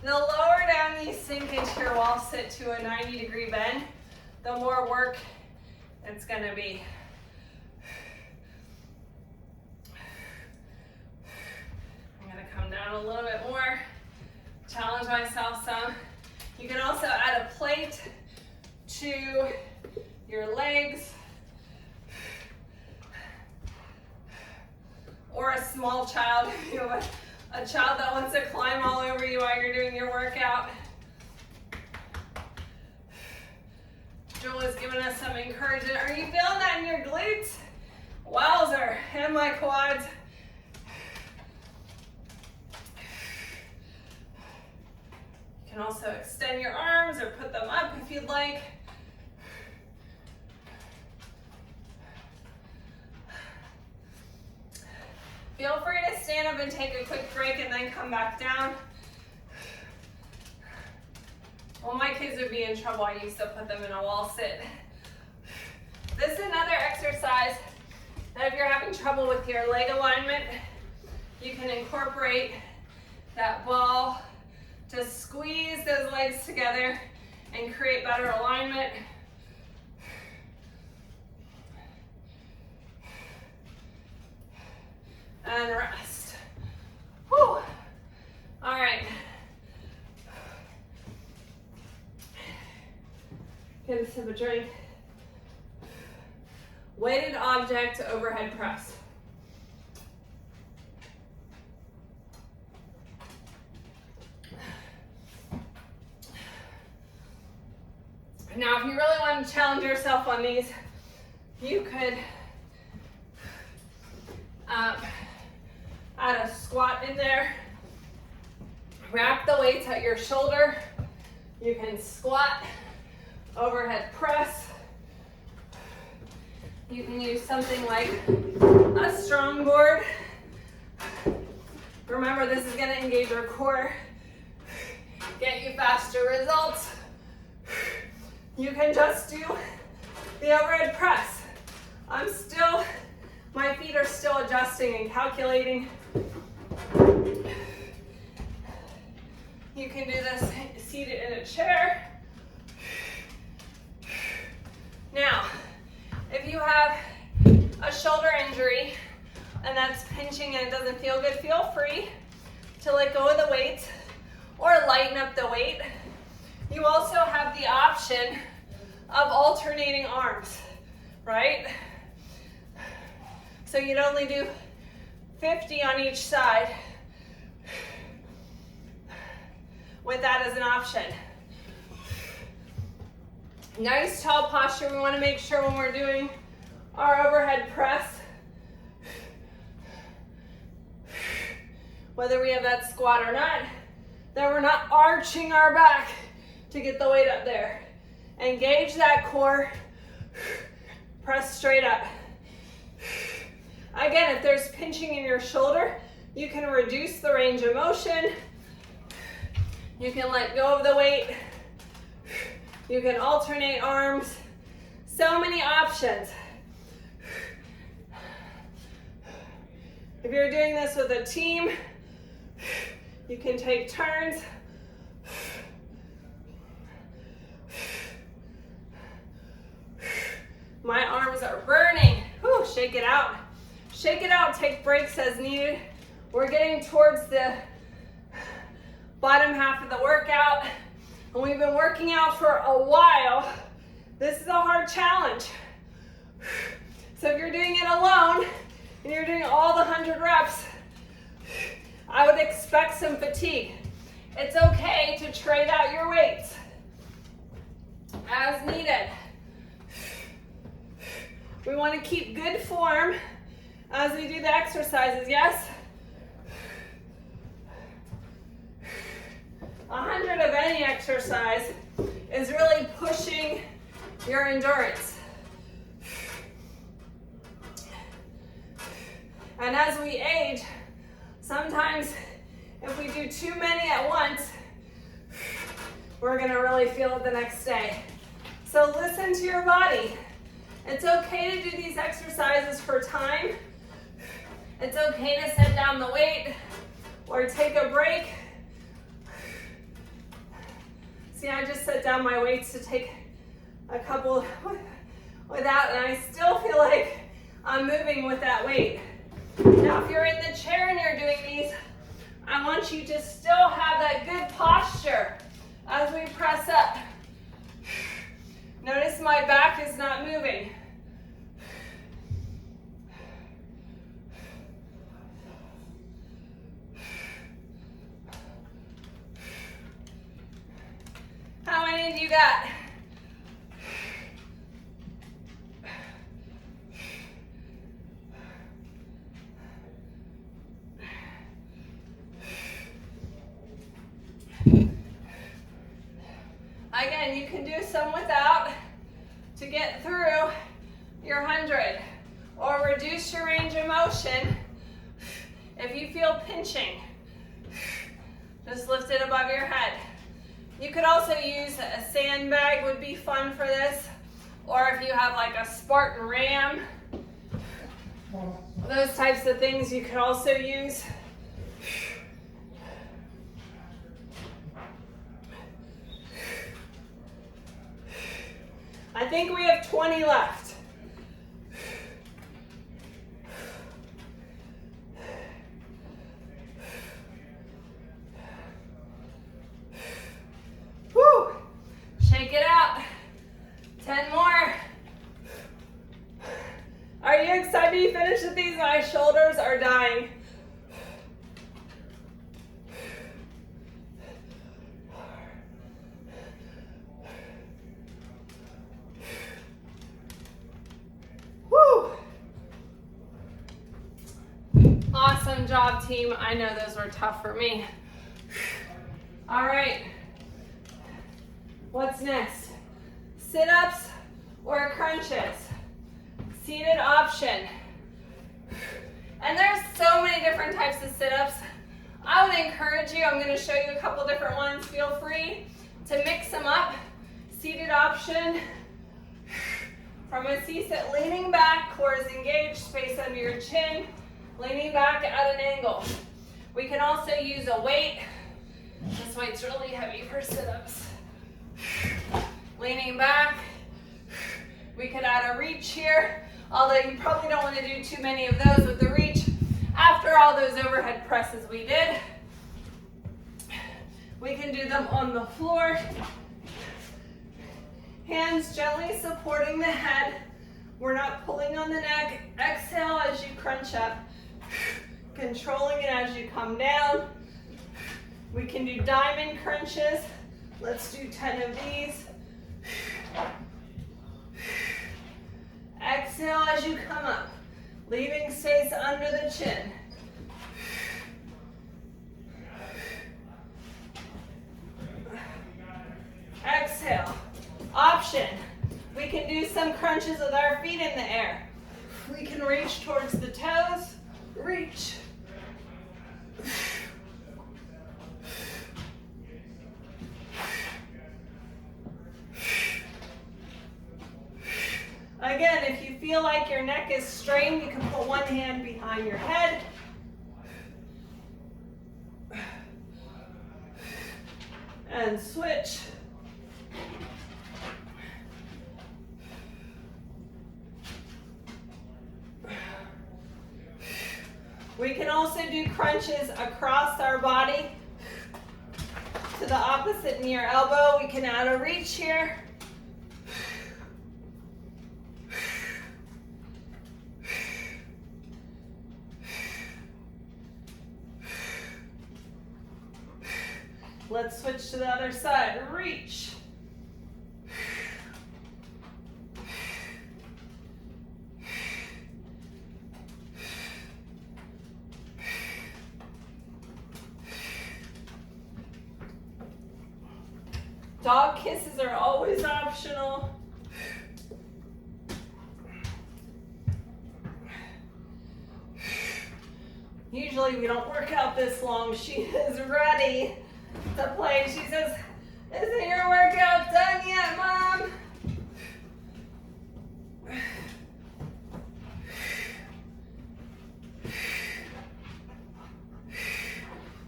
A: The lower down you sink into your wall sit to a 90-degree bend, the more work it's going to be. I'm going to come down a little bit more. Challenge myself some. You can also add a plate to your legs or a small child. If you have a child that wants to climb all over you while you're doing your workout. Joel is giving us some encouragement. Are you feeling that in your glutes? Wowzer, and my quads. You can also extend your arms or put them up if you'd like. Feel free to stand up and take a quick break and then come back down. Well, my kids would be in trouble. I used to put them in a wall sit. This is another exercise that if you're having trouble with your leg alignment, you can incorporate that ball to squeeze those legs together and create better alignment. And rest. Whew. All right. Get a sip of drink. Weighted object overhead press. Now, if you really want to challenge yourself on these, you could add a squat in there. Wrap the weights at your shoulder. You can squat, overhead press. You can use something like a strong board. Remember, this is going to engage your core, get you faster results. You can just do the overhead press. My feet are still adjusting and calculating. You can do this seated in a chair. Now, if you have a shoulder injury and that's pinching and it doesn't feel good, feel free to let go of the weight or lighten up the weight. You also have the option of alternating arms, right? So you'd only do 50 on each side with that as an option. Nice tall posture. We want to make sure when we're doing our overhead press, whether we have that squat or not, that we're not arching our back to get the weight up there. Engage that core, press straight up. Again, if there's pinching in your shoulder, you can reduce the range of motion. You can let go of the weight. You can alternate arms. So many options. If you're doing this with a team, you can take turns. My arms are burning. Whew, shake it out. Shake it out, take breaks as needed. We're getting towards the bottom half of the workout, and we've been working out for a while. This is a hard challenge. So if you're doing it alone, and you're doing all the 100 reps, I would expect some fatigue. It's okay to trade out your weights as needed. We want to keep good form as we do the exercises, yes? 100 of any exercise is really pushing your endurance. And as we age, sometimes if we do too many at once, we're gonna really feel it the next day. So listen to your body. It's okay to do these exercises for time. It's okay to set down the weight or take a break. See, I just set down my weights to take a couple without, and I still feel like I'm moving with that weight. Now, if you're in the chair and you're doing these, I want you to still have that good posture as we press up. Notice my back is not moving. How many do you got? Again, you can do some without to get through your 100, or reduce your range of motion if you feel pinching. Just lift it above your head. You could also use a sandbag, would be fun for this, or if you have like a Spartan Ram, those types of things you could also use. I think we have 20 left. Woo! Shake it out. 10 more. Are you excited to finish with these? My shoulders are dying. Awesome job, team. I know those were tough for me. All right. What's next? Sit-ups or crunches? Seated option. And there's so many different types of sit-ups. I would encourage you, I'm going to show you a couple different ones. Feel free to mix them up. Seated option. From a C-sit, leaning back, core is engaged, space under your chin, leaning back at an angle. We can also use a weight. This weight's really heavy for sit-ups. Leaning back. We could add a reach here, although you probably don't want to do too many of those with the reach. After all those overhead presses we did, we can do them on the floor. Hands gently supporting the head. We're not pulling on the neck. Exhale as you crunch up. Controlling it as you come down. We can do diamond crunches. Let's do 10 of these. Exhale as you come up, leaving space under the chin. Exhale. Option. We can do some crunches with our feet in the air. We can reach towards the toes. Reach. Again, if you feel like your neck is strained, you can put one hand behind your head. And switch. We can also do crunches across our body to the opposite near elbow. We can add a reach here. Let's switch to the other side. Reach. Dog kisses are always optional. Usually we don't work out this long. She is ready to play. She says, "Isn't your workout done yet, Mom?"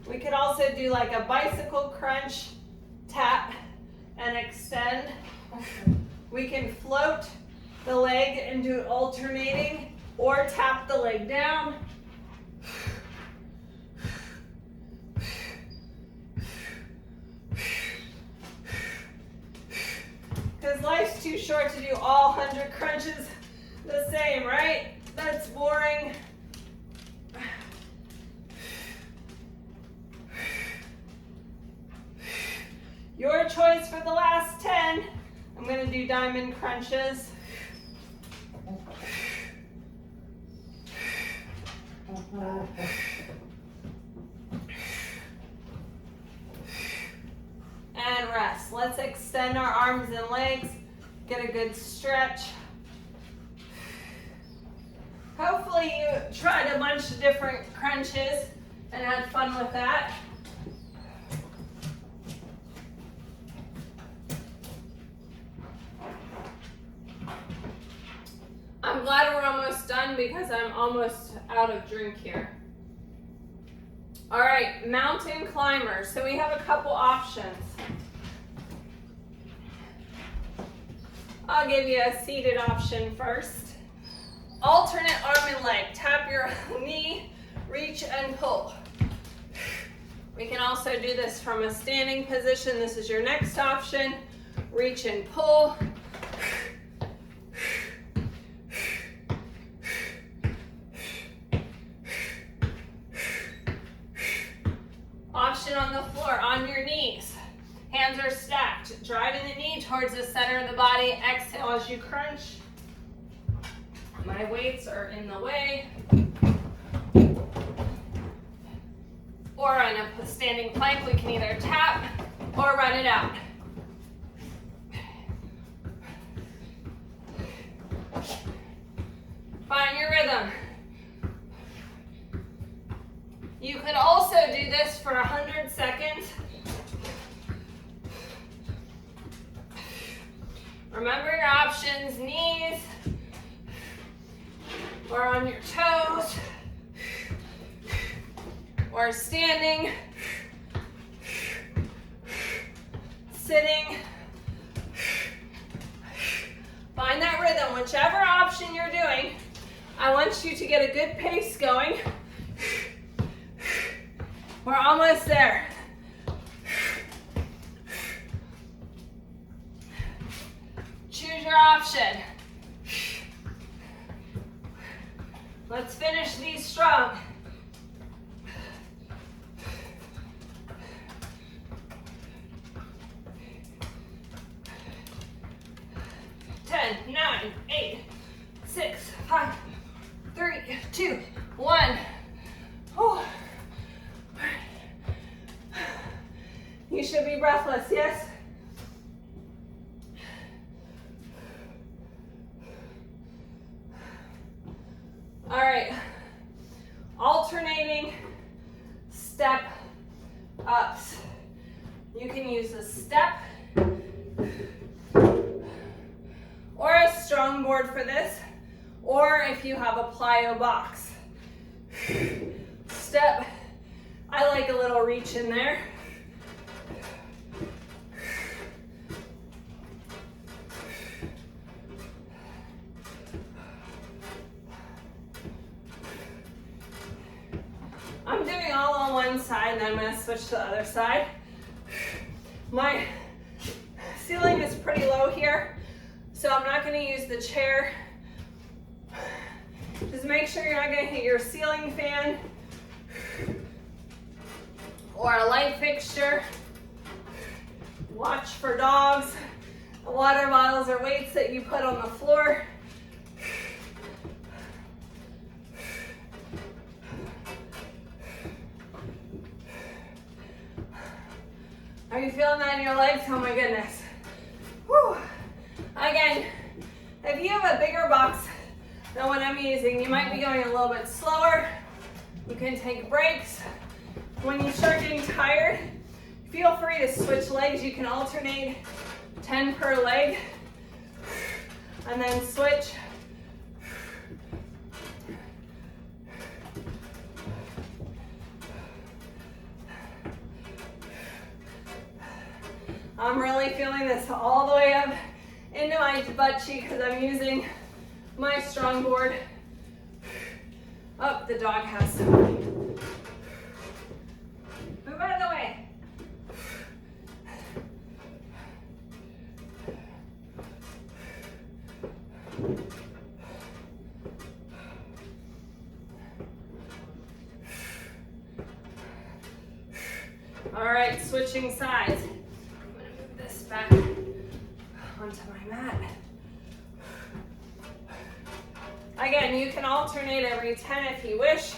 A: We could also do like a bicycle crunch, tap and extend. We can float the leg and do it alternating, or tap the leg down. Because life's too short to do all 100 crunches the same, right? That's boring. Your choice for the last 10. I'm going to do diamond crunches. And rest. Let's extend our arms and legs. Get a good stretch. Hopefully you tried a bunch of different crunches and had fun with that. I'm glad we're almost done because I'm almost out of drink here. All right, mountain climbers. So we have a couple options. I'll give you a seated option first. Alternate arm and leg. Tap your knee, reach and pull. We can also do this from a standing position. This is your next option. Reach and pull. Option on the floor, on your knees. Hands are stacked. Driving the knee towards the center of the body. Exhale as you crunch. My weights are in the way. Or on a standing plank, we can either tap or run it out. your rhythm. You could also do this for 100 seconds. Remember your options, knees, or on your toes, or standing, sitting. Find that rhythm, whichever option you're doing. I want you to get a good pace going. We're almost there. Choose your option. Let's finish these strong. 10, 9, 8, 6, 5, 3, 2, 1. Oh. You should be breathless, yes? All right, alternating step ups. You can use a step or a strong board for this, or if you have a plyo box. Step, I like a little reach in there. I'm doing all on one side, and I'm going to switch to the other side. My ceiling is pretty low here, so I'm not going to use the chair. Just make sure you're not going to hit your ceiling fan or a light fixture. Watch for dogs, water bottles, or weights that you put on the floor. Are you feeling that in your legs? Oh my goodness. Whew. Again, if you have a bigger box than what I'm using, you might be going a little bit slower. You can take breaks. When you start getting tired, feel free to switch legs. You can alternate 10 per leg and then switch. I'm really feeling this all the way up into my butt cheek because I'm using my strong board. Oh, the dog has to move out of the way. All right, switching sides. Back onto my mat. Again, you can alternate every 10 if you wish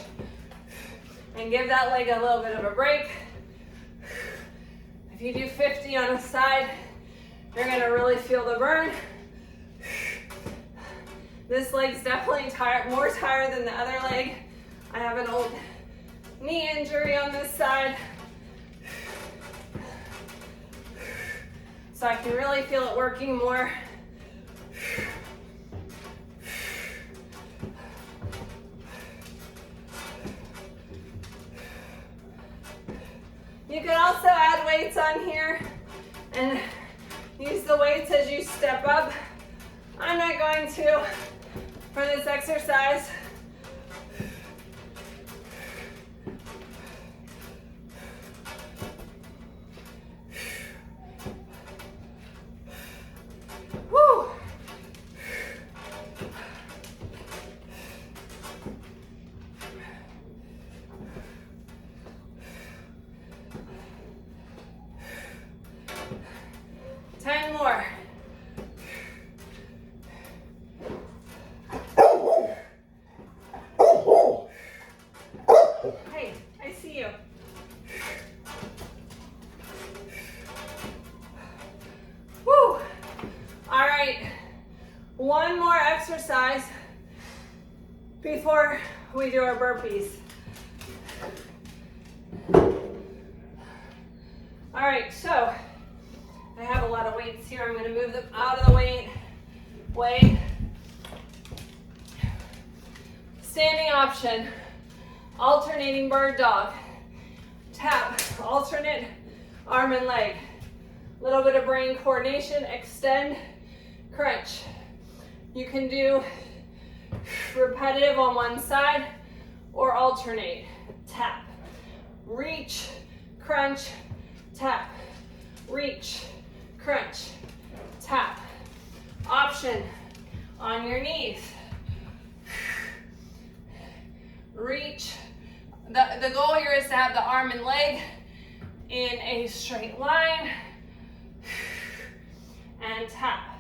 A: and give that leg a little bit of a break. If you do 50 on a side, you're going to really feel the burn. This leg's definitely more tired than the other leg. I have an old knee injury on this side, so I can really feel it working more. You can also add weights on here and use the weights as you step up. I'm not going to for this exercise. Woo! Ten more. Hey, I see you. Woo! All right, one more exercise. before we do our burpees. All right, so I have a lot of weights here. I'm going to move them out of the way. Standing option, alternating bird dog. Tap, alternate arm and leg. Little bit of brain coordination, extend, crunch. You can do repetitive on one side or alternate. Tap, reach, crunch, tap, reach, crunch, tap. Option on your knees. Reach. The goal here is to have the arm and leg in a straight line. And tap,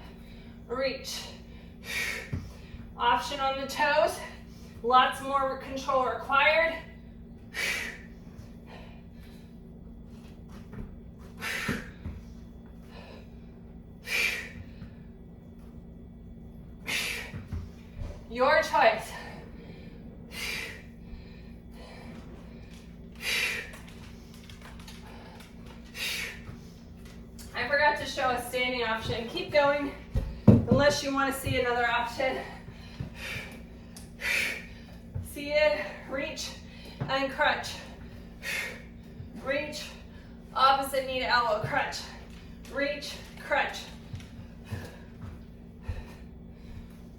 A: reach. Option on the toes. Lots more control required. Your choice. I forgot to show a standing option. Keep going unless you want to see another option. Seated, reach, and crunch. Reach, opposite knee to elbow, crunch. Reach, crunch.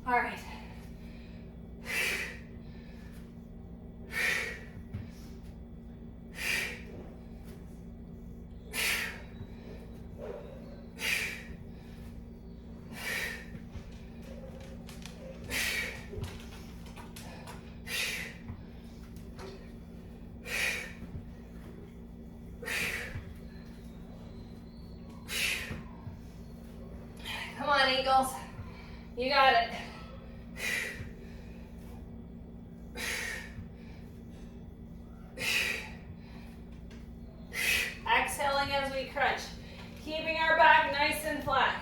A: All right. Come on, Eagles. You got it. Exhaling as we crunch. Keeping our back nice and flat.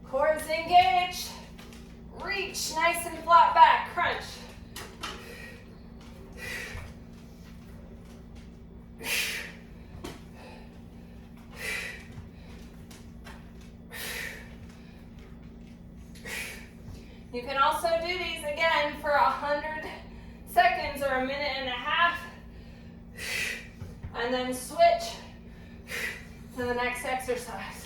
A: Core is engaged. Reach, nice and flat back, crunch. You can also do these again for 100 seconds or a minute and a half, and then switch to the next exercise.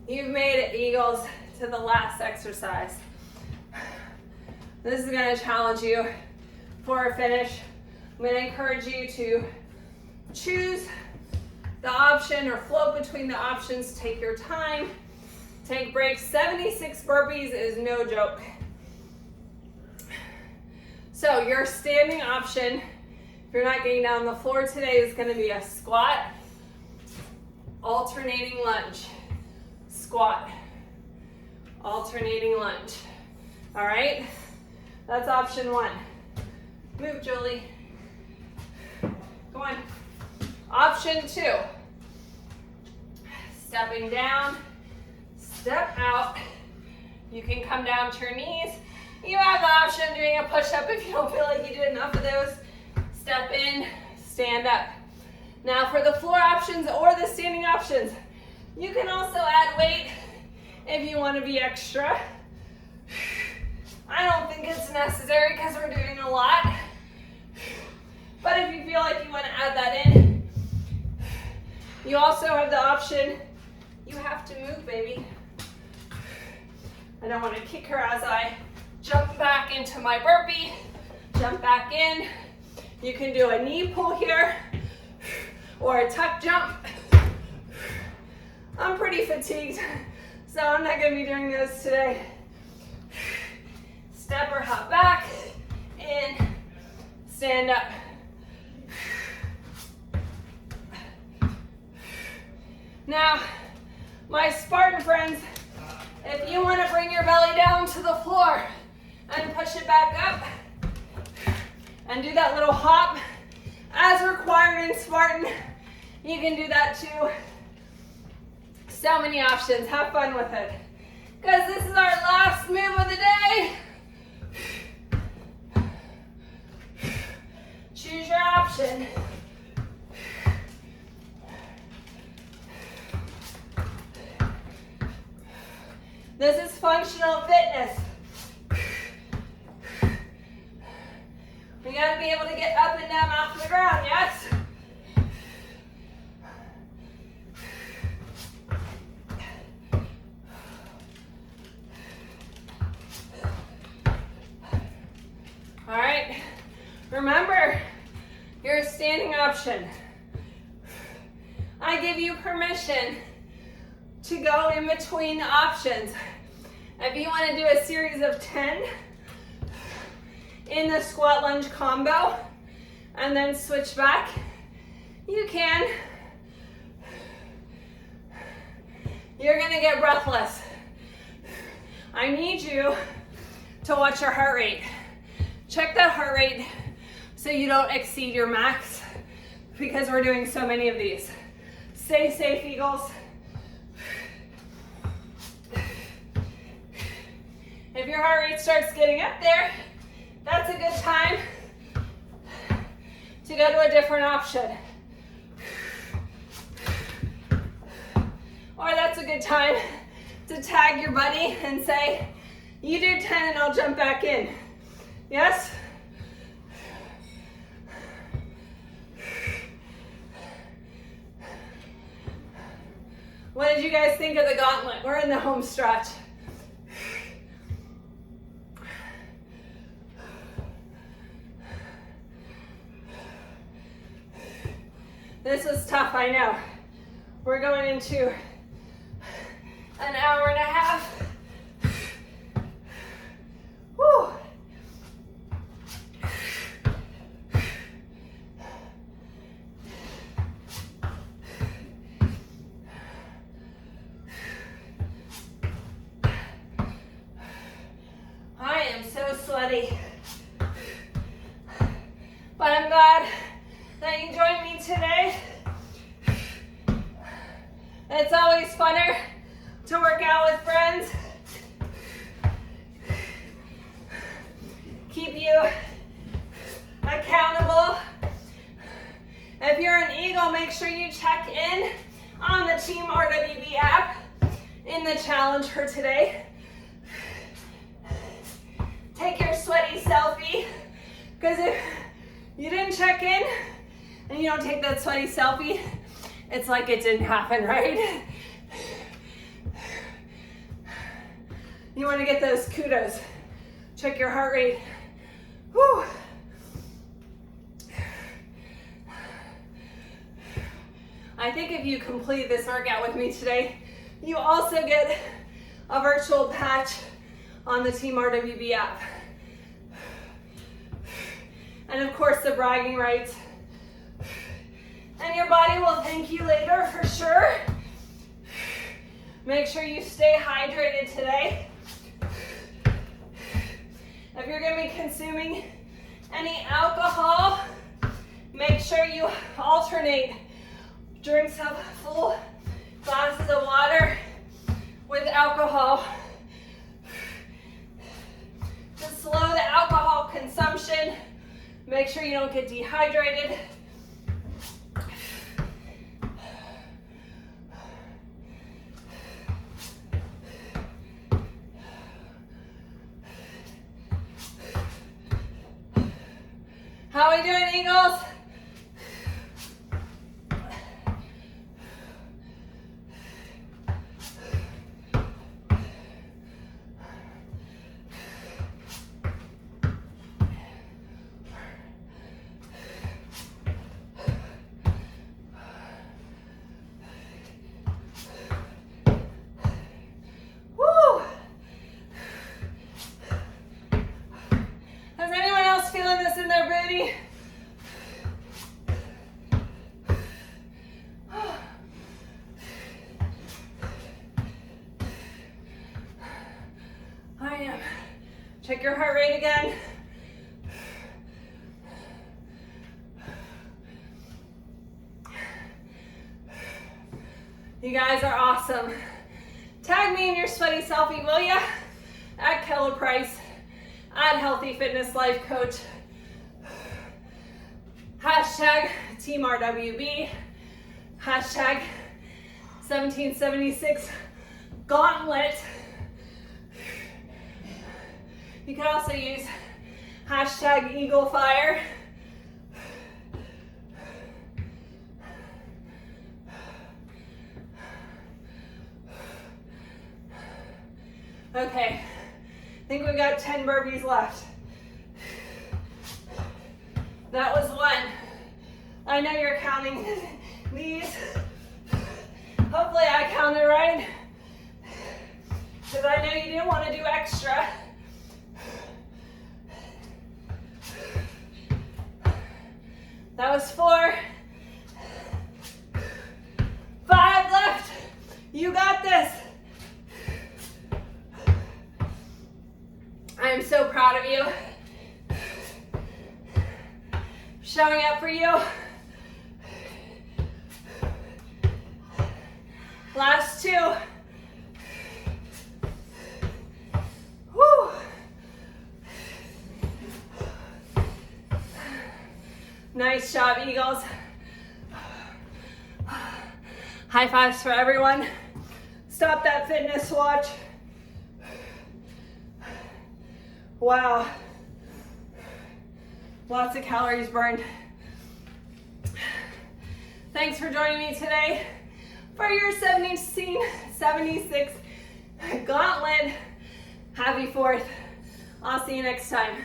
A: You've made it, Eagles, to the last exercise. This is going to challenge you for a finish. I'm going to encourage you to choose the option or float between the options. Take your time. Take breaks. 76 burpees is no joke. So your standing option, if you're not getting down on the floor today, is going to be a squat, alternating lunge. Squat, alternating lunge. All right, that's option one. Move, Julie. Go on. Option two, stepping down, step out. You can come down to your knees. You have the option of doing a push-up if you don't feel like you did enough of those. Step in, stand up. Now for the floor options or the standing options, you can also add weight if you want to be extra. I don't think it's necessary because we're doing a lot. But if you feel like you want to add that in, you also have the option, you have to move, baby. I don't want to kick her as I jump back into my burpee. Jump back in. You can do a knee pull here or a tuck jump. I'm pretty fatigued, so I'm not gonna be doing those today. Step or hop back, in, stand up. Now, my Spartan friends, if you want to bring your belly down to the floor and push it back up and do that little hop as required in Spartan, you can do that too. So many options. Have fun with it. Because this is our last move of the day. Choose your option. This is functional fitness. We gotta be able to get up and down off the ground, yes? All right, remember your standing option. I give you permission to go in between options. If you want to do a series of 10 in the squat lunge combo and then switch back, you can. You're gonna get breathless. I need you to watch your heart rate. Check that heart rate so you don't exceed your max because we're doing so many of these. Stay safe, Eagles. If your heart rate starts getting up there, that's a good time to go to a different option. Or that's a good time to tag your buddy and say, you do 10 and I'll jump back in. Yes? What did you guys think of the gauntlet? We're in the home stretch. This is tough, I know. We're going into an hour and a half. Whew. I am so sweaty. But I'm glad that you joined me today. It's always funner to work out with friends. Keep you accountable. If you're an Eagle, make sure you check in on the Team RWB app in the challenge for today. Take your sweaty selfie, because if you didn't check in and you don't take that sweaty selfie, it's like it didn't happen, right? You want to get those kudos. Check your heart rate. Whew. I think if you complete this workout with me today, you also get a virtual patch on the Team RWB app. And of course the bragging rights. And your body will thank you later for sure. Make sure you stay hydrated today. If you're gonna be consuming any alcohol, make sure you alternate drinks of full glasses of water with alcohol. To slow the alcohol consumption, make sure you don't get dehydrated. How are we doing, Eagles? again. You guys are awesome. Tag me in your sweaty selfie, will ya? At Keller Price, at Healthy Fitness Life Coach. Hashtag Team RWB. Hashtag 1776 Gauntlet. You can also use hashtag Eagle Fire. Okay, I think we got 10 burpees left. That was one. I know you're counting these. Hopefully I counted right, because I know you didn't want to do extra. That was 4. 5 left. You got this. I am so proud of you. Showing up for you. Last 2. Woo. Nice job, Eagles. High fives for everyone. Stop that fitness watch. Wow. Lots of calories burned. Thanks for joining me today for your 76 Gauntlet. Happy 4th. I'll see you next time.